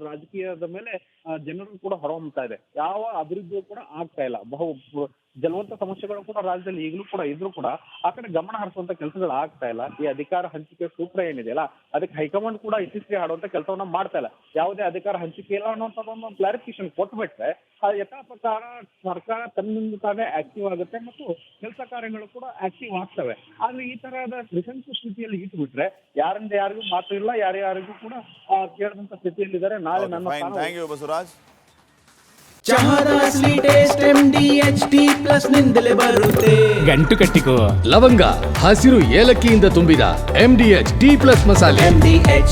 ರಾಜಕೀಯದ ಮೇಲೆ ಜನರು ಕೂಡ ಹೊರಹೊಮ್ಮತಾ ಇದೆ. ಯಾವ ಅಭಿವೃದ್ಧಿಯೂ ಕೂಡ ಆಗ್ತಾ ಇಲ್ಲ. ಜಲವಂತ ಸಮಸ್ಯೆಗಳು ಕೂಡ ರಾಜ್ಯದಲ್ಲಿ ಈಗಲೂ ಕೂಡ ಇದ್ರೂ ಕೂಡ ಆ ಕಡೆ ಗಮನ ಹರಿಸುವಂತ ಕೆಲಸಗಳು ಆಗ್ತಾ ಇಲ್ಲ. ಈ ಅಧಿಕಾರ ಹಂಚಿಕೆ ಸೂತ್ರ ಏನಿದೆಯಲ್ಲ ಅದಕ್ಕೆ ಹೈಕಮಾಂಡ್ ಕೂಡ ಇತ್ತೀಚೆಗೆ ಆಡುವಂತ ಕೆಲಸವನ್ನ ಮಾಡ್ತಾ ಇಲ್ಲ. ಯಾವುದೇ ಅಧಿಕಾರ ಹಂಚಿಕೆ ಇಲ್ಲ ಅನ್ನುವಂಥದ್ದೊಂದು ಕ್ಲಾರಿಫಿಕೇಶನ್ ಕೊಟ್ಬಿಟ್ರೆ ಯಥಾ ಪ್ರಕಾರ ಸರ್ಕಾರ ತನ್ನಿಂದ ತಾನೇ ಆಕ್ಟಿವ್ ಆಗುತ್ತೆ ಮತ್ತು ಕೆಲಸ ಕಾರ್ಯಗಳು ಕೂಡ ಆಕ್ಟಿವ್ ಆಗ್ತವೆ. ಆದ್ರೆ ಈ ತರಹದ ತ್ರಿಶಂಕು ಸ್ಥಿತಿಯಲ್ಲಿ ಇಟ್ಬಿಟ್ರೆ ಯಾರಿಂದ ಯಾರಿಗೂ ಮಾತು ಇಲ್ಲ, ಯಾರ್ಯಾರಿಗೂ ಕೂಡ ಕೇಳದಂತ ಸ್ಥಿತಿಯಲ್ಲಿದ್ದಾರೆ. ನಾಳೆ ನನ್ನ ಥ್ಯಾಂಕ್ ಯು ಬಸವರಾಜ್. ಚಹಾದ ಸ್ವೀಟೆಸ್ಟ್ MDHT ಪ್ಲಸ್ ನಿಂದಲೇ ಬರುತ್ತೆ. ಗಂಟು ಕಟ್ಟಿಕೋ. ಲವಂಗ ಹಸಿರು ಏಲಕ್ಕಿಯಿಂದ ತುಂಬಿದ MDH T+ ಮಸಾಲೆ. MDH